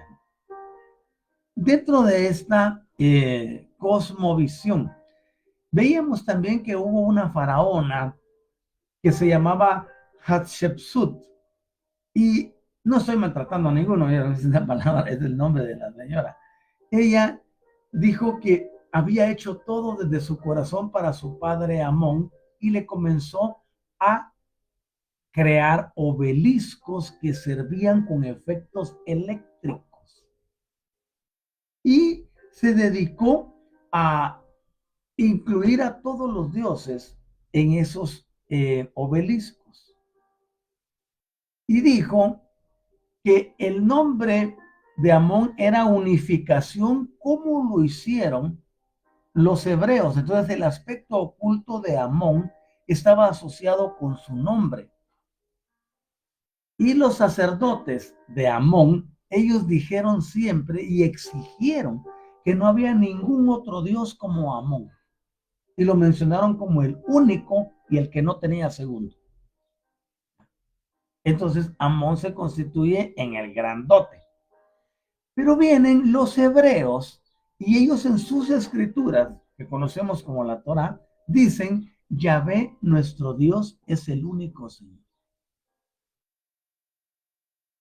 Dentro de esta cosmovisión, veíamos también que hubo una faraona que se llamaba Hatshepsut. Y no estoy maltratando a ninguno, esa palabra es el nombre de la señora. Ella dijo que había hecho todo desde su corazón para su padre Amón y le comenzó a crear obeliscos que servían con efectos eléctricos. Y se dedicó a incluir a todos los dioses en esos obeliscos. Y dijo que el nombre de Amón era unificación, como lo hicieron los hebreos. Entonces el aspecto oculto de Amón estaba asociado con su nombre. Y los sacerdotes de Amón, ellos dijeron siempre y exigieron que no había ningún otro dios como Amón. Y lo mencionaron como el único y el que no tenía segundo. Entonces Amón se constituye en el grandote. Pero vienen los hebreos y ellos en sus escrituras, que conocemos como la Torá, dicen, Yahvé, nuestro Dios, es el único Señor.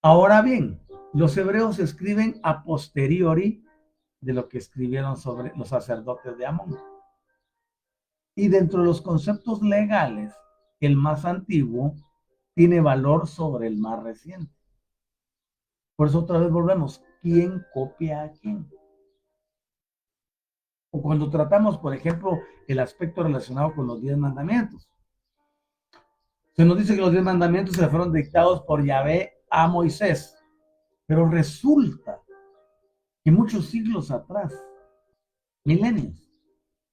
Ahora bien, los hebreos escriben a posteriori de lo que escribieron sobre los sacerdotes de Amón. Y dentro de los conceptos legales, el más antiguo tiene valor sobre el más reciente. Por eso otra vez volvemos, ¿quién copia a quién? O cuando tratamos, por ejemplo, el aspecto relacionado con los 10 mandamientos. Se nos dice que los 10 mandamientos se fueron dictados por Yahvé a Moisés, pero resulta que muchos siglos atrás, milenios,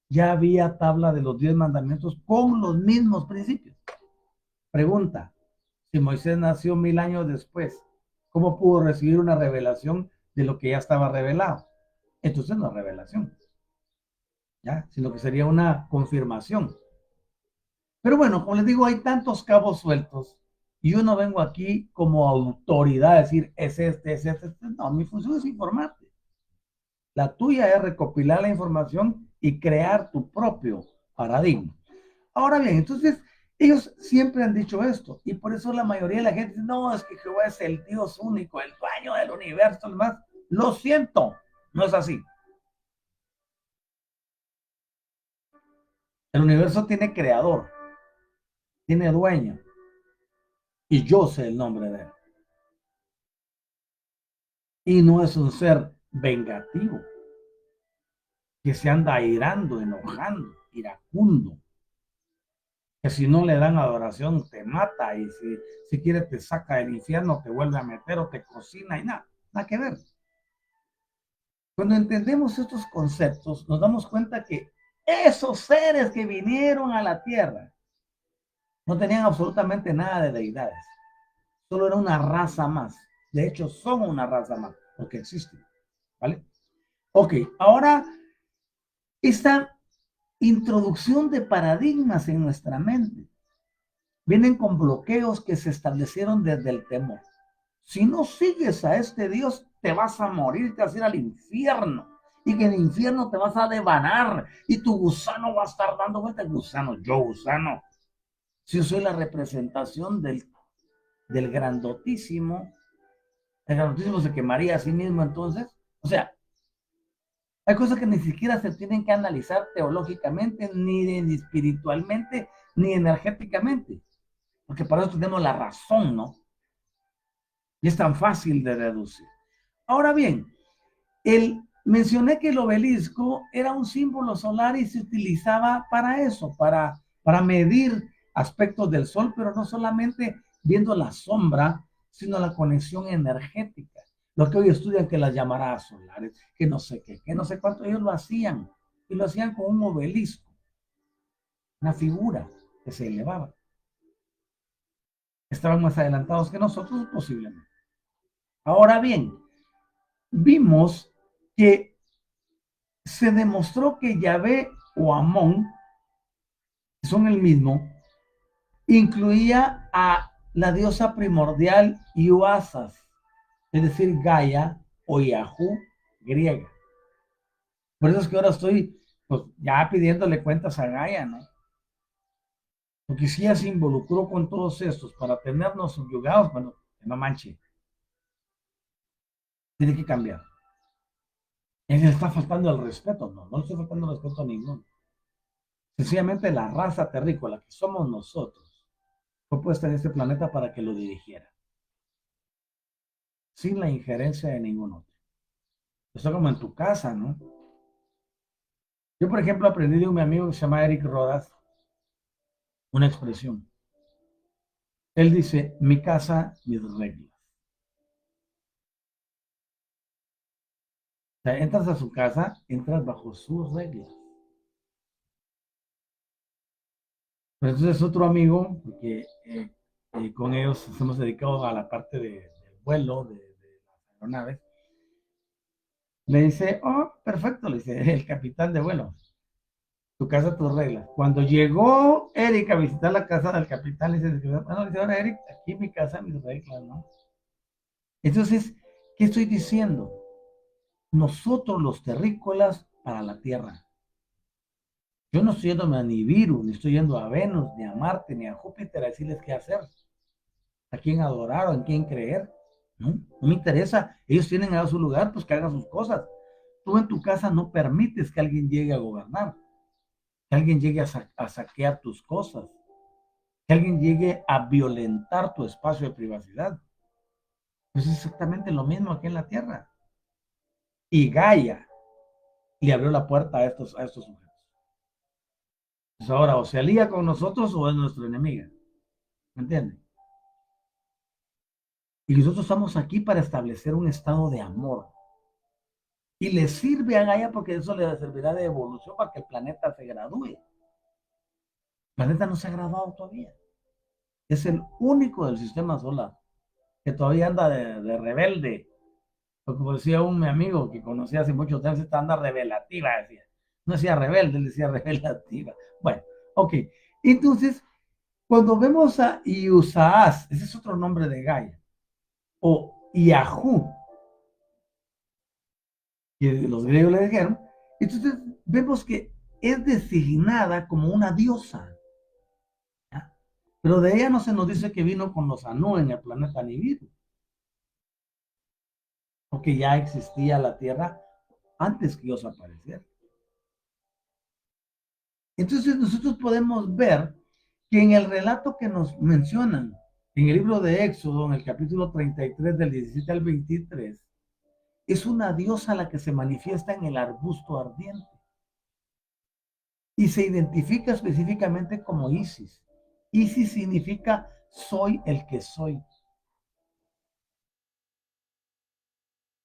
ya había tabla de los 10 mandamientos con los mismos principios. Pregunta, si Moisés nació 1000 años después, ¿cómo pudo recibir una revelación de lo que ya estaba revelado? Entonces no es revelación, ¿ya? Sino que sería una confirmación. Pero bueno, como les digo, hay tantos cabos sueltos y yo no vengo aquí como autoridad a decir es este, es este. No, mi función es informarte. La tuya es recopilar la información y crear tu propio paradigma. Ahora bien, entonces ellos siempre han dicho esto y por eso la mayoría de la gente dice, no, es que Jehová es el Dios único, el dueño del universo, demás. Lo siento, no es así. El universo tiene creador, tiene dueño y yo sé el nombre de él. Y no es un ser vengativo que se anda airando, enojando, iracundo, que si no le dan adoración te mata y si quiere te saca del infierno, te vuelve a meter o te cocina y nada que ver. Cuando entendemos estos conceptos, nos damos cuenta que esos seres que vinieron a la tierra no tenían absolutamente nada de deidades, solo era una raza más. De hecho, son una raza más, porque existen, ¿vale? Ok, ahora esta introducción de paradigmas en nuestra mente vienen con bloqueos que se establecieron desde el temor. Si no sigues a este Dios, te vas a morir, te vas a ir al infierno. Y que en el infierno te vas a devanar y tu gusano va a estar dando vueltas. Gusano, yo gusano. Si yo soy la representación del grandotísimo, el grandotísimo se quemaría a sí mismo entonces. O sea, hay cosas que ni siquiera se tienen que analizar teológicamente, ni espiritualmente, ni energéticamente. Porque para eso tenemos la razón, ¿no? Y es tan fácil de deducir. Ahora bien, mencioné que el obelisco era un símbolo solar y se utilizaba para eso, para medir aspectos del sol, pero no solamente viendo la sombra, sino la conexión energética. Lo que hoy estudian que las llamaradas solares, que no sé qué, que no sé cuánto, ellos lo hacían. Y lo hacían con un obelisco, una figura que se elevaba. Estaban más adelantados que nosotros posiblemente. Ahora bien, vimos que se demostró que Yahvé o Amón, que son el mismo, incluía a la diosa primordial Iuasas, es decir, Gaia o Yahú griega. Por eso es que ahora estoy pues, ya pidiéndole cuentas a Gaia, ¿no? Porque si ella se involucró con todos estos para tenernos subyugados, bueno, que no manche, tiene que cambiar. Él le está faltando el respeto, no le está faltando el respeto a ninguno. Sencillamente la raza terrícola que somos nosotros fue puesta en este planeta para que lo dirigiera, sin la injerencia de ningún otro. Esto como en tu casa, ¿no? Yo, por ejemplo, aprendí de un amigo que se llama Eric Rodas una expresión. Él dice, mi casa, mis reglas. O sea, entras a su casa, entras bajo sus reglas. Pero entonces otro amigo, porque con ellos nos hemos dedicado a la parte del vuelo, de las aeronaves, le dice, oh, perfecto, le dice, el capitán de vuelo, tu casa, tus reglas. Cuando llegó Eric a visitar la casa del capitán, le dice, bueno, le dice, ahora Eric, aquí mi casa, mis reglas, ¿no? Entonces, ¿qué estoy diciendo? Nosotros los terrícolas para la Tierra. Yo no estoy yendo a Nibiru, ni estoy yendo a Venus, ni a Marte, ni a Júpiter a decirles qué hacer, a quién adorar o en quién creer. No, no me interesa. Ellos tienen a su lugar, pues que hagan sus cosas. Tú en tu casa no permites que alguien llegue a gobernar, que alguien llegue a saquear tus cosas, que alguien llegue a violentar tu espacio de privacidad. Pues es exactamente lo mismo aquí en la Tierra. Y Gaia le abrió la puerta a estos sujetos. Pues ahora o se alía con nosotros o es nuestra enemiga. ¿Me entienden? Y nosotros estamos aquí para establecer un estado de amor. Y le sirve a Gaia porque eso le servirá de evolución para que el planeta se gradúe. El planeta no se ha graduado todavía. Es el único del sistema solar que todavía anda de rebelde. O como decía un mi amigo que conocí hace muchos años, esta anda revelativa, decía. No decía rebelde, él decía revelativa. Bueno, ok. Entonces, cuando vemos a Iusaas, ese es otro nombre de Gaia, o Yahú, que los griegos le dijeron, entonces vemos que es designada como una diosa. ¿Ya? Pero de ella no se nos dice que vino con los Anu en el planeta Nibiru, porque ya existía la Tierra antes que Dios apareciera. Entonces nosotros podemos ver que en el relato que nos mencionan en el libro de Éxodo, en el capítulo 33 del 17 al 23, es una diosa la que se manifiesta en el arbusto ardiente y se identifica específicamente como Isis. Isis significa soy el que soy.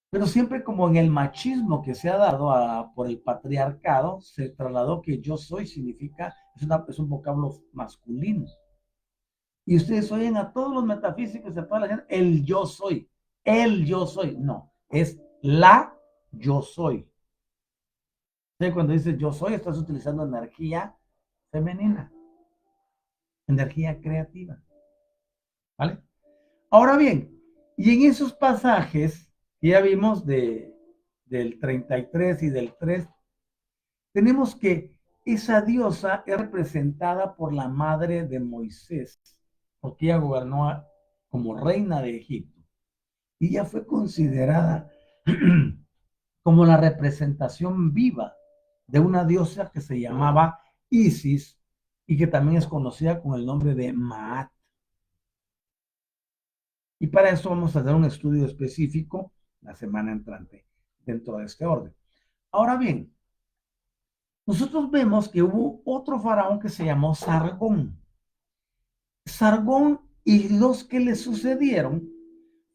Pero siempre como en el machismo que se ha dado por el patriarcado, se trasladó que yo soy significa, es un vocablo masculino. Y ustedes oyen a todos los metafísicos, a toda la gente, el yo soy. No, es la yo soy. ¿Sí? Cuando dices yo soy, estás utilizando energía femenina, energía creativa, ¿vale? Ahora bien, y en esos pasajes que ya vimos del 33 y del 3, tenemos que esa diosa es representada por la madre de Moisés, porque ella gobernó como reina de Egipto. Y ella fue considerada como la representación viva de una diosa que se llamaba Isis y que también es conocida con el nombre de Maat. Y para eso vamos a hacer un estudio específico la semana entrante dentro de este orden. Ahora bien, nosotros vemos que hubo otro faraón que se llamó Sargón. Sargón y los que le sucedieron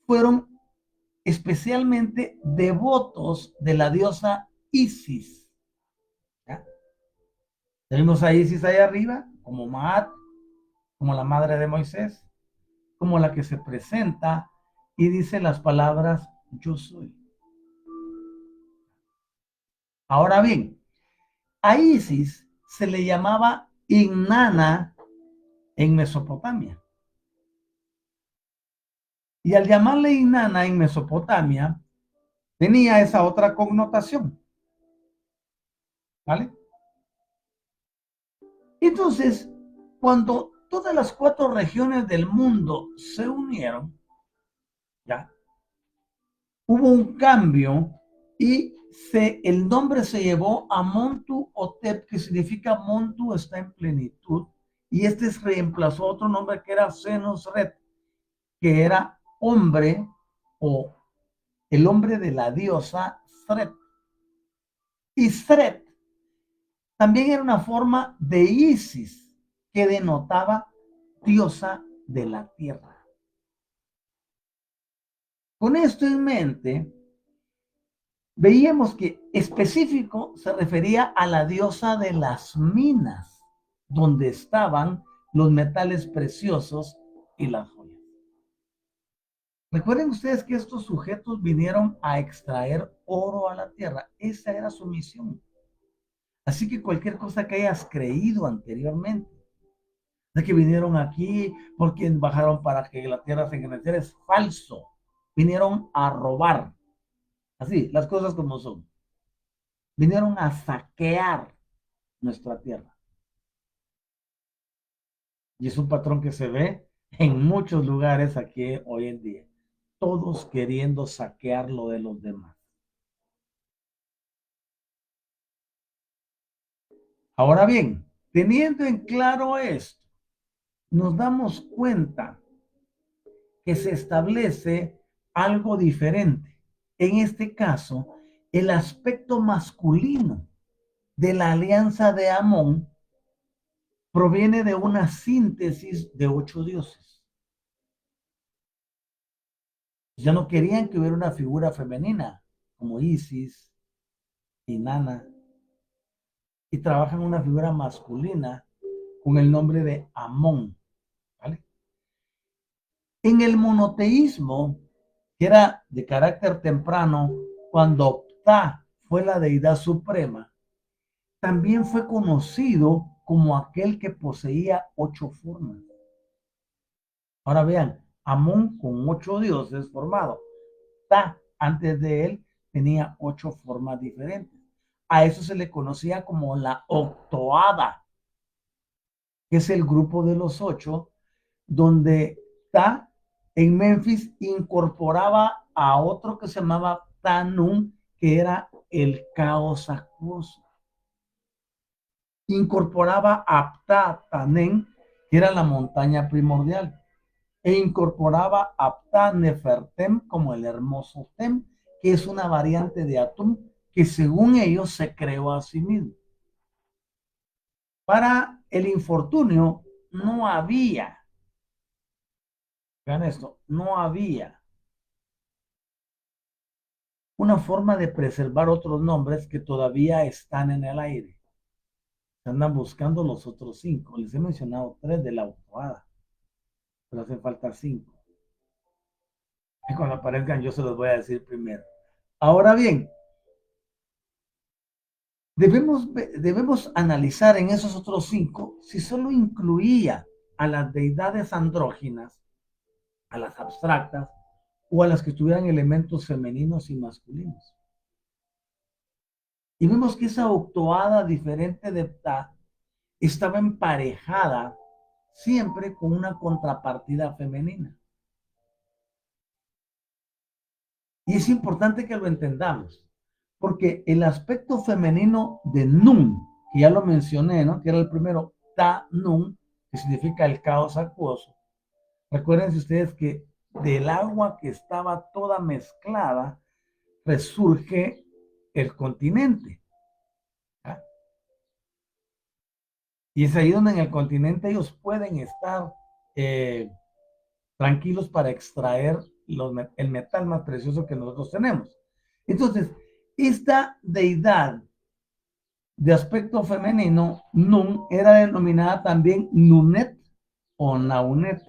fueron especialmente devotos de la diosa Isis. ¿Ya? Tenemos a Isis ahí arriba, como Maat, como la madre de Moisés, como la que se presenta y dice las palabras yo soy. Ahora bien, a Isis se le llamaba Inanna en Mesopotamia. Y al llamarle Inanna en Mesopotamia, tenía esa otra connotación. ¿Vale? Entonces, cuando todas las 4 regiones del mundo se unieron, ya hubo un cambio y el nombre se llevó a Montu Otep, que significa Montu está en plenitud, y este reemplazó otro nombre que era Senosret, que era hombre o el hombre de la diosa Sret. Y Sret también era una forma de Isis, que denotaba diosa de la tierra. Con esto en mente, veíamos que específico se refería a la diosa de las minas, donde estaban los metales preciosos y las joyas. Recuerden ustedes que estos sujetos vinieron a extraer oro a la tierra. Esa era su misión. Así que cualquier cosa que hayas creído anteriormente, de que vinieron aquí porque bajaron para que la tierra se engrandeciera, es falso. Vinieron a robar. Así, las cosas como son. Vinieron a saquear nuestra tierra. Y es un patrón que se ve en muchos lugares aquí hoy en día. Todos queriendo saquear lo de los demás. Ahora bien, teniendo en claro esto, nos damos cuenta que se establece algo diferente. En este caso, el aspecto masculino de la alianza de Amón proviene de una síntesis de 8 dioses. Ya no querían que hubiera una figura femenina como Isis y Nana, y trabajan una figura masculina con el nombre de Amón. ¿Vale? En el monoteísmo, que era de carácter temprano, cuando Ptah fue la deidad suprema, también fue conocido como aquel que poseía 8 formas. Ahora vean, Amón con 8 dioses formados. Ptah, antes de él, tenía 8 formas diferentes. A eso se le conocía como la octoada, que es el grupo de los 8, donde Ptah en Memphis incorporaba a otro que se llamaba Tanum, que era el caos acuoso. Incorporaba a Ptah Tanen, que era la montaña primordial, e incorporaba a Ptah Nefertem como el hermoso Tem, que es una variante de Atum que según ellos se creó a sí mismo. Para el infortunio no había, vean esto, no había una forma de preservar otros nombres que todavía están en el aire. Se andan buscando los otros 5. Les he mencionado 3 de la octavada, pero hacen falta 5. Y cuando aparezcan yo se los voy a decir primero. Ahora bien, Debemos analizar en esos otros 5 si solo incluía a las deidades andróginas, a las abstractas, o a las que tuvieran elementos femeninos y masculinos. Y vemos que esa octoada diferente de Ptah estaba emparejada siempre con una contrapartida femenina. Y es importante que lo entendamos, porque el aspecto femenino de Nun, que ya lo mencioné, ¿no? Que era el primero, Ta Nun, que significa el caos acuoso. Recuerden ustedes que del agua que estaba toda mezclada, resurge el continente. ¿Ah? Y es ahí donde en el continente ellos pueden estar tranquilos para extraer el metal más precioso que nosotros tenemos. Entonces, esta deidad de aspecto femenino, Nun, era denominada también Nunet o Naunet,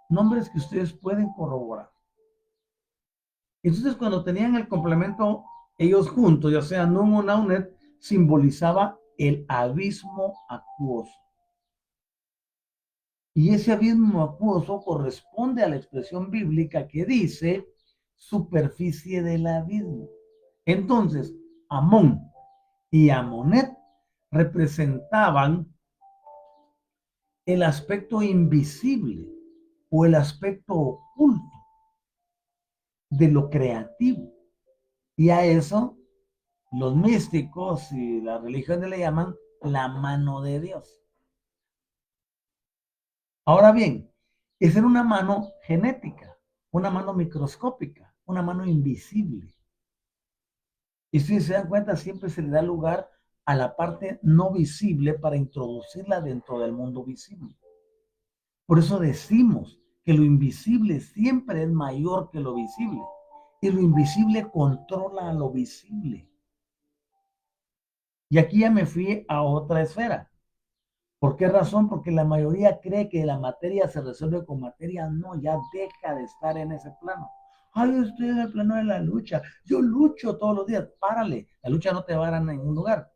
nombres que ustedes pueden corroborar. Entonces, cuando tenían el complemento ellos juntos, ya sea Nun o Naunet, simbolizaba el abismo acuoso. Y ese abismo acuoso corresponde a la expresión bíblica que dice superficie del abismo. Entonces, Amón y Amonet representaban el aspecto invisible o el aspecto oculto de lo creativo. Y a eso los místicos y las religiones le llaman la mano de Dios. Ahora bien, esa era una mano genética, una mano microscópica, una mano invisible. Y si se dan cuenta, siempre se le da lugar a la parte no visible para introducirla dentro del mundo visible. Por eso decimos que lo invisible siempre es mayor que lo visible. Y lo invisible controla a lo visible. Y aquí ya me fui a otra esfera. ¿Por qué razón? Porque la mayoría cree que la materia se resuelve con materia. No, ya deja de estar en ese plano. Ay, estoy en el plano de la lucha. Yo lucho todos los días. Párale. La lucha no te va a dar a ningún lugar.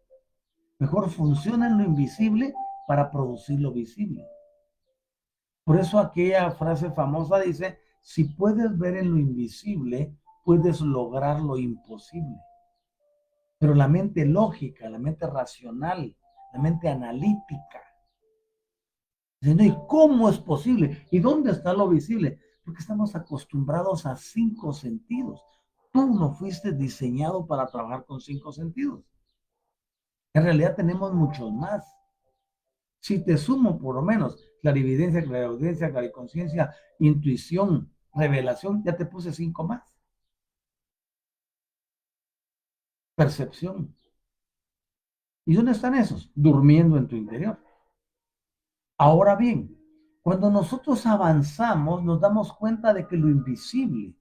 Mejor funciona en lo invisible para producir lo visible. Por eso aquella frase famosa dice, si puedes ver en lo invisible, puedes lograr lo imposible. Pero la mente lógica, la mente racional, la mente analítica, diciendo, ¿y cómo es posible? ¿Y dónde está lo visible? Porque estamos acostumbrados a 5 sentidos. Tú no fuiste diseñado para trabajar con 5 sentidos. En realidad tenemos muchos más. Si te sumo por lo menos clarividencia, clariaudiencia, clariconciencia, intuición, revelación, ya te puse 5 más. Percepción. ¿Y dónde están esos? Durmiendo en tu interior. Ahora bien, cuando nosotros avanzamos, nos damos cuenta de que lo invisible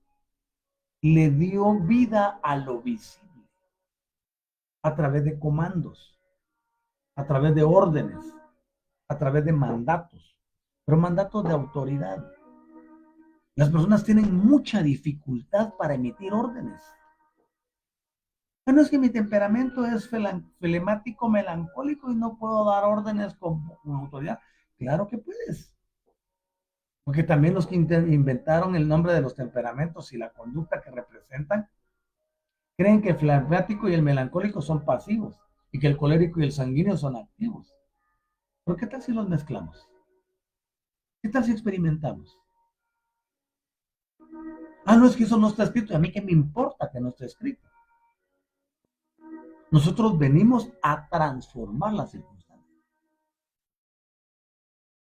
le dio vida a lo visible a través de comandos, a través de órdenes, a través de mandatos, pero mandatos de autoridad. Las personas tienen mucha dificultad para emitir órdenes. Bueno, es que mi temperamento es flemático, melancólico y no puedo dar órdenes con autoridad. Claro que puedes. Porque también los que inventaron el nombre de los temperamentos y la conducta que representan, creen que el flemático y el melancólico son pasivos y que el colérico y el sanguíneo son activos. ¿Pero qué tal si los mezclamos? ¿Qué tal si experimentamos? Ah, no, es que eso no está escrito. ¿Y a mí qué me importa que no esté escrito? Nosotros venimos a transformar las circunstancias.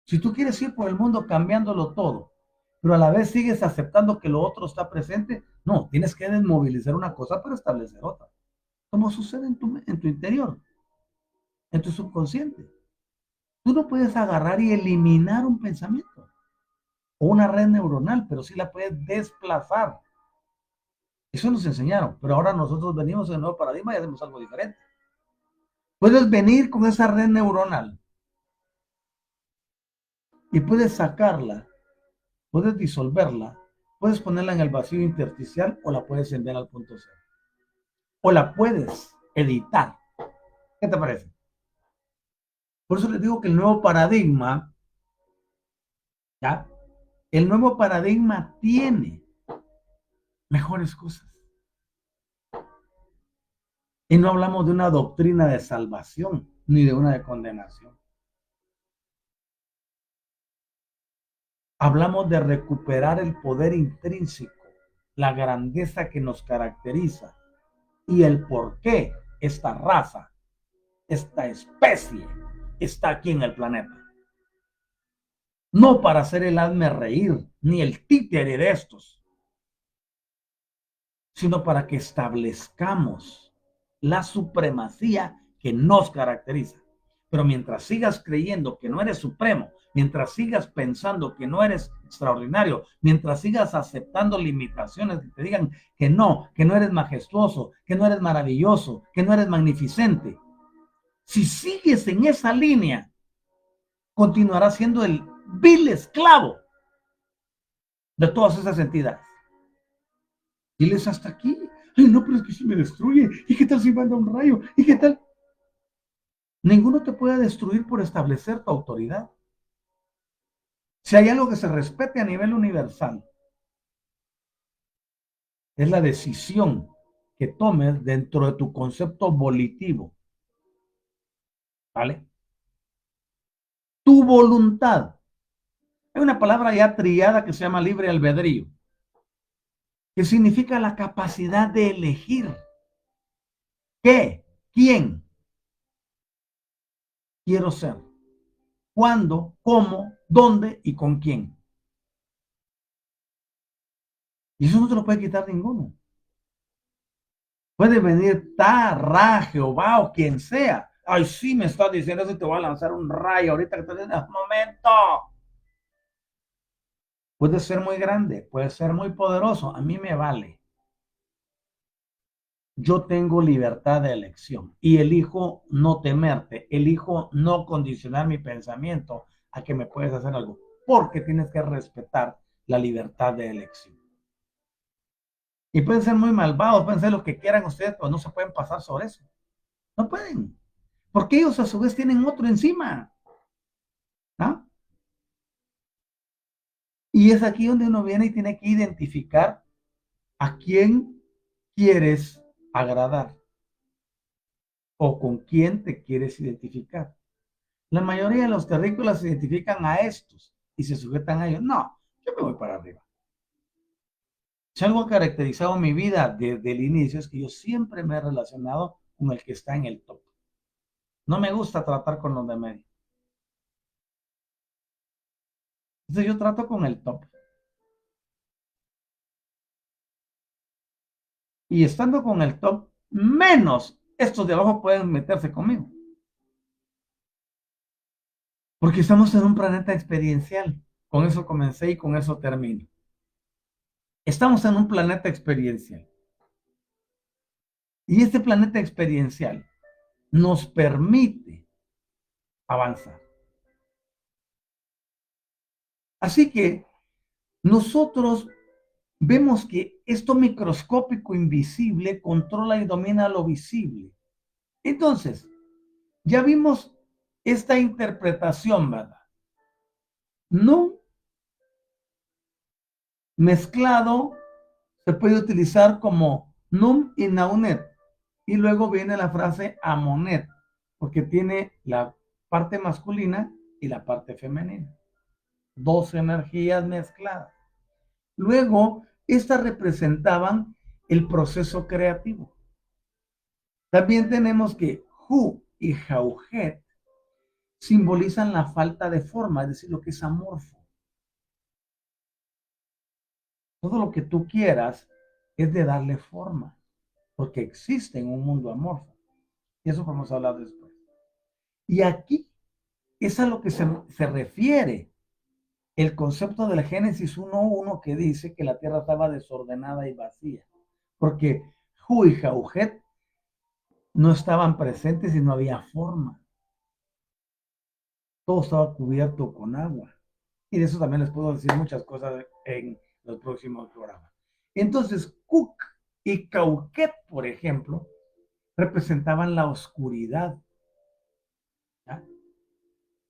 Si tú quieres ir por el mundo cambiándolo todo, pero a la vez sigues aceptando que lo otro está presente, no, tienes que desmovilizar una cosa para establecer otra. Como sucede en tu interior, en tu subconsciente. Tú no puedes agarrar y eliminar un pensamiento o una red neuronal, pero sí la puedes desplazar. Eso nos enseñaron, pero ahora nosotros venimos en el nuevo paradigma y hacemos algo diferente. Puedes venir con esa red neuronal y puedes sacarla, puedes disolverla, puedes ponerla en el vacío intersticial o la puedes enviar al punto cero. O la puedes editar ¿Qué te parece? Por eso les digo que el nuevo paradigma, ¿ya? El nuevo paradigma tiene mejores cosas. Y no hablamos de una doctrina de salvación, ni de una de condenación. Hablamos de recuperar el poder intrínseco, la grandeza que nos caracteriza y el por qué esta raza, esta especie está aquí en el planeta. No para hacer el hazme reír, ni el títere de estos, sino para que establezcamos la supremacía que nos caracteriza. Pero mientras sigas creyendo que no eres supremo, mientras sigas pensando que no eres extraordinario, mientras sigas aceptando limitaciones que te digan que no eres majestuoso, que no eres maravilloso, que no eres magnificente, si sigues en esa línea, continuarás siendo el vil esclavo de todas esas entidades. Diles hasta aquí. Ay, no, pero es que si me destruye. ¿Y qué tal si manda un rayo? ¿Y qué tal? Ninguno te puede destruir por establecer tu autoridad. Si hay algo que se respete a nivel universal, es la decisión que tomes dentro de tu concepto volitivo. ¿Vale? Tu voluntad. Hay una palabra ya trillada que se llama libre albedrío, que significa la capacidad de elegir qué, quién quiero ser, cuándo, cómo, dónde y con quién. Y eso no te lo puede quitar ninguno. Puede venir Ta, Ra, Jehová o quien sea. Ay, sí, me estás diciendo eso, te voy a lanzar un rayo ahorita que te en el momento. Puede ser muy grande, puede ser muy poderoso. A mí me vale. Yo tengo libertad de elección y elijo no temerte, elijo no condicionar mi pensamiento a que me puedes hacer algo, porque tienes que respetar la libertad de elección. Y pueden ser muy malvados, pueden ser lo que quieran ustedes, pero no se pueden pasar sobre eso. No pueden, porque ellos a su vez tienen otro encima. ¿Ah? Y es aquí donde uno viene y tiene que identificar a quién quieres agradar o con quién te quieres identificar. La mayoría de los terrícolas se identifican a estos y se sujetan a ellos. No, yo me voy para arriba. Si algo ha caracterizado mi vida desde el inicio es que yo siempre me he relacionado con el que está en el top. No me gusta tratar con los de medio. Entonces yo trato con el top. Y estando con el top, menos estos de abajo pueden meterse conmigo. Porque estamos en un planeta experiencial. Con eso comencé y con eso termino. Estamos en un planeta experiencial. Y este planeta experiencial nos permite avanzar. Así que nosotros vemos que esto microscópico invisible controla y domina lo visible. Entonces, ya vimos esta interpretación, ¿verdad? No mezclado se puede utilizar como num y naunet. Y luego viene la frase amonet, porque tiene la parte masculina y la parte femenina. Dos energías mezcladas. Luego, estas representaban el proceso creativo. También tenemos que Hu y Jaujet simbolizan la falta de forma, es decir, lo que es amorfo. Todo lo que tú quieras es de darle forma, porque existe en un mundo amorfo. Y eso vamos a hablar después. Y aquí es a lo que se refiere el concepto del Génesis 1.1 que dice que la tierra estaba desordenada y vacía, porque Hu y Jaujet no estaban presentes y no había forma. Todo estaba cubierto con agua. Y de eso también les puedo decir muchas cosas en los próximos programas. Entonces, Cook y Cauquet, por ejemplo, representaban la oscuridad,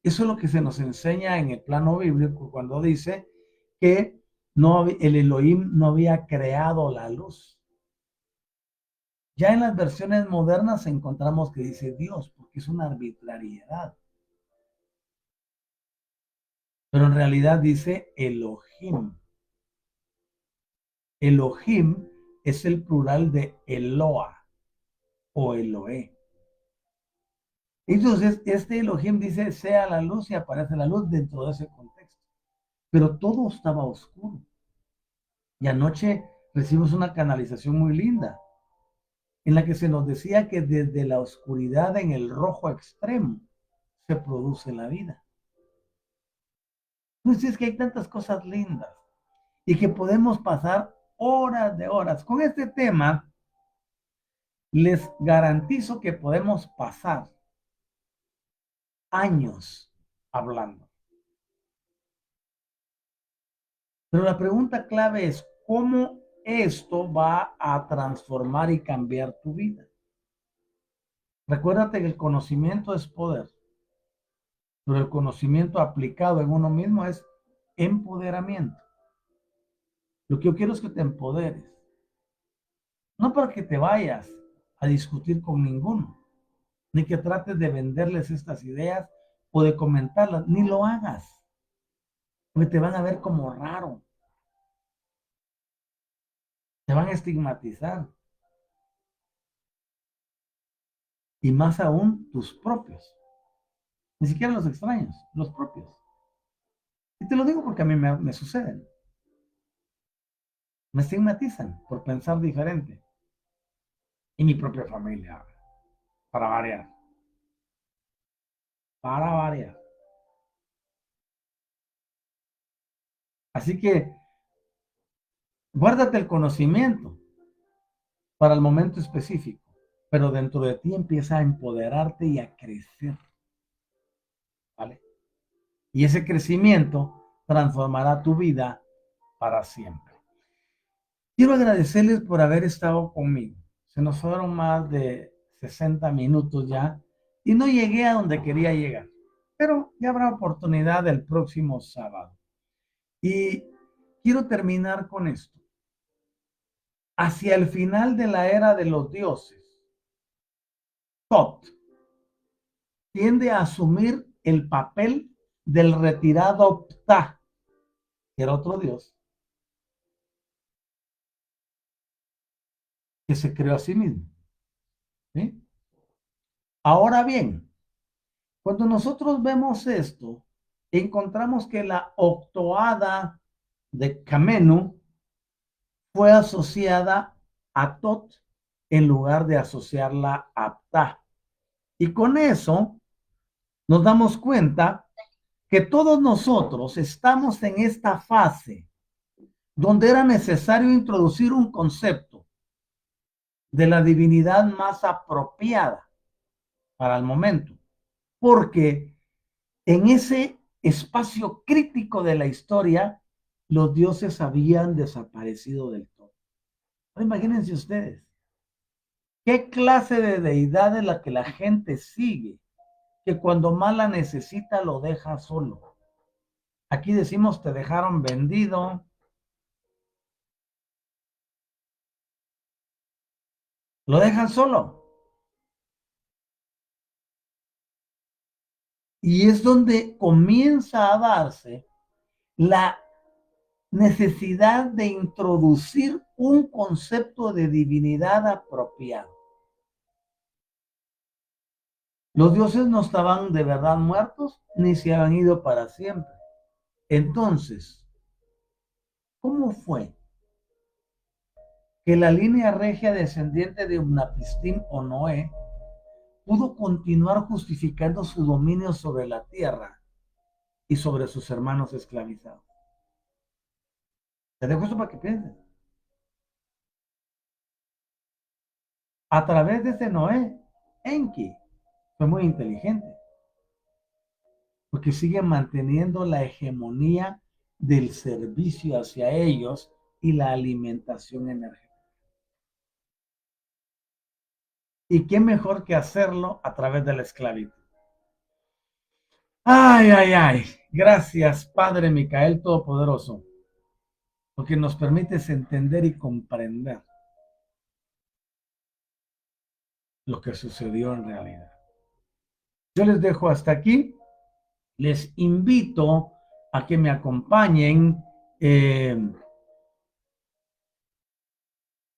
Eso es lo que se nos enseña en el plano bíblico cuando dice que no, el Elohim no había creado la luz. Ya en las versiones modernas encontramos que dice Dios, porque es una arbitrariedad. Pero en realidad dice Elohim. Elohim es el plural de Eloa o Eloé. Entonces, este Elohim dice, sea la luz y aparece la luz dentro de ese contexto. Pero todo estaba oscuro. Y anoche recibimos una canalización muy linda, en la que se nos decía que desde la oscuridad en el rojo extremo se produce la vida. Entonces es que hay tantas cosas lindas y que podemos pasar horas de horas. Con este tema, les garantizo que podemos pasar años hablando. Pero la pregunta clave es, ¿cómo esto va a transformar y cambiar tu vida? Recuérdate que el conocimiento es poder, pero el conocimiento aplicado en uno mismo es empoderamiento. Lo que yo quiero es que te empoderes, no para que te vayas a discutir con ninguno, ni que trates de venderles estas ideas o de comentarlas, ni lo hagas, porque te van a ver como raro, te van a estigmatizar, y más aún tus propios, ni siquiera los extraños, los propios. Y te lo digo porque a mí me suceden, me estigmatizan por pensar diferente, y mi propia familia, para variar, para variar. Así que guárdate el conocimiento para el momento específico, pero dentro de ti empieza a empoderarte y a crecer, ¿vale? Y ese crecimiento transformará tu vida para siempre. Quiero agradecerles por haber estado conmigo. Se nos fueron más de 60 minutos ya y no llegué a donde quería llegar, pero ya habrá oportunidad el próximo sábado. Y quiero terminar con esto. Hacia el final de la era de los dioses, Tot tiende a asumir el papel del retirado Ptah, que era otro dios, que se creó a sí mismo. ¿Sí? Ahora bien, cuando nosotros vemos esto, encontramos que la octoada de Kamenu fue asociada a Tot en lugar de asociarla a Ptah. Y con eso nos damos cuenta que todos nosotros estamos en esta fase donde era necesario introducir un concepto de la divinidad más apropiada para el momento, porque en ese espacio crítico de la historia, los dioses habían desaparecido del todo. Imagínense ustedes, ¿qué clase de deidad es la que la gente sigue? Que cuando más la necesita lo deja solo. Aquí decimos te dejaron vendido, lo dejan solo. Y es donde comienza a darse la necesidad de introducir un concepto de divinidad apropiado. Los dioses no estaban de verdad muertos ni se habían ido para siempre. Entonces, ¿cómo fue que la línea regia descendiente de Unapistim o Noé pudo continuar justificando su dominio sobre la tierra y sobre sus hermanos esclavizados? Te dejo esto para que pienses. A través de ese Noé, Enki fue muy inteligente, porque sigue manteniendo la hegemonía del servicio hacia ellos y la alimentación energética. ¿Y qué mejor que hacerlo a través de la esclavitud? Ay, ay, ay. Gracias, Padre Micael Todopoderoso, porque nos permites entender y comprender lo que sucedió en realidad. Yo les dejo hasta aquí. Les invito a que me acompañen eh,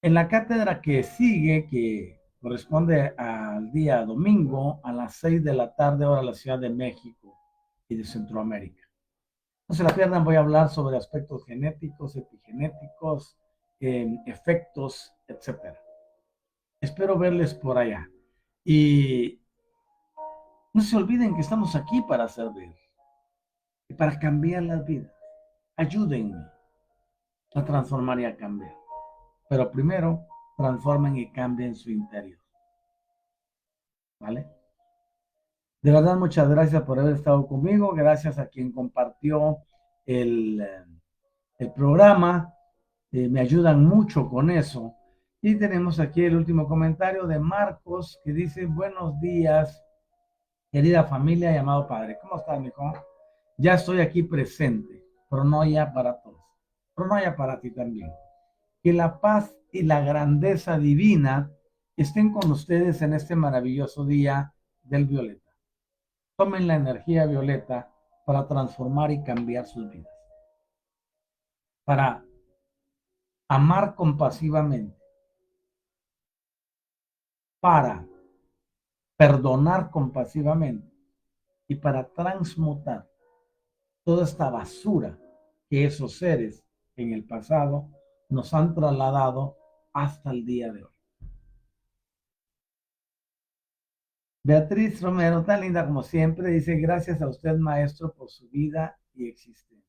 en la cátedra que sigue, que corresponde al día domingo a las 6 de la tarde, hora de la Ciudad de México y de Centroamérica. No se la pierdan, voy a hablar sobre aspectos genéticos, epigenéticos, efectos, etcétera. Espero verles por allá. Y no se olviden que estamos aquí para servir y para cambiar las vidas. Ayúdenme a transformar y a cambiar. Pero primero, transformen y cambien su interior. ¿Vale? De verdad, muchas gracias por haber estado conmigo. Gracias a quien compartió el, el programa. Me ayudan mucho con eso. Y tenemos aquí el último comentario de Marcos que dice: buenos días, querida familia y amado Padre. ¿Cómo estás, mijo? Ya estoy aquí presente. Pronoya para todos. Pronoya para ti también. Que la paz y la grandeza divina estén con ustedes en este maravilloso día del violeta. Tomen la energía violeta para transformar y cambiar sus vidas, para amar compasivamente, para perdonar compasivamente y para transmutar toda esta basura que esos seres en el pasado nos han trasladado hasta el día de hoy. Beatriz Romero, tan linda como siempre, dice: gracias a usted, maestro, por su vida y existencia.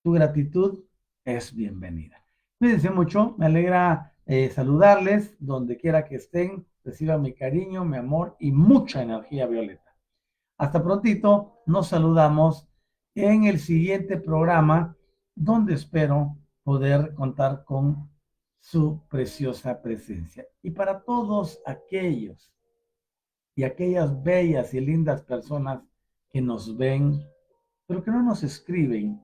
Tu gratitud es bienvenida. Cuídense mucho, me alegra saludarles donde quiera que estén. Reciban mi cariño, mi amor y mucha energía violeta. Hasta prontito, nos saludamos en el siguiente programa, donde espero poder contar con su preciosa presencia. Y para todos aquellos y aquellas bellas y lindas personas que nos ven, pero que no nos escriben,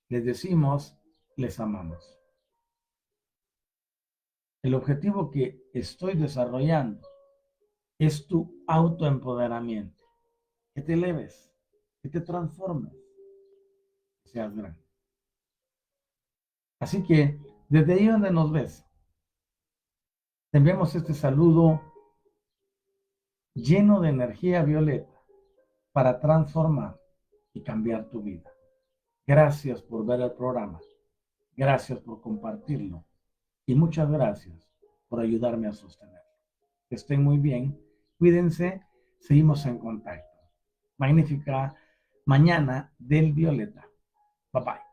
les decimos: les amamos. El objetivo que estoy desarrollando es tu autoempoderamiento, que te eleves, que te transformes, que seas grande. Así que desde ahí donde nos ves, te enviamos este saludo lleno de energía violeta para transformar y cambiar tu vida. Gracias por ver el programa. Gracias por compartirlo. Y muchas gracias por ayudarme a sostenerlo. Que estén muy bien. Cuídense. Seguimos en contacto. Magnífica mañana del Violeta. Bye bye.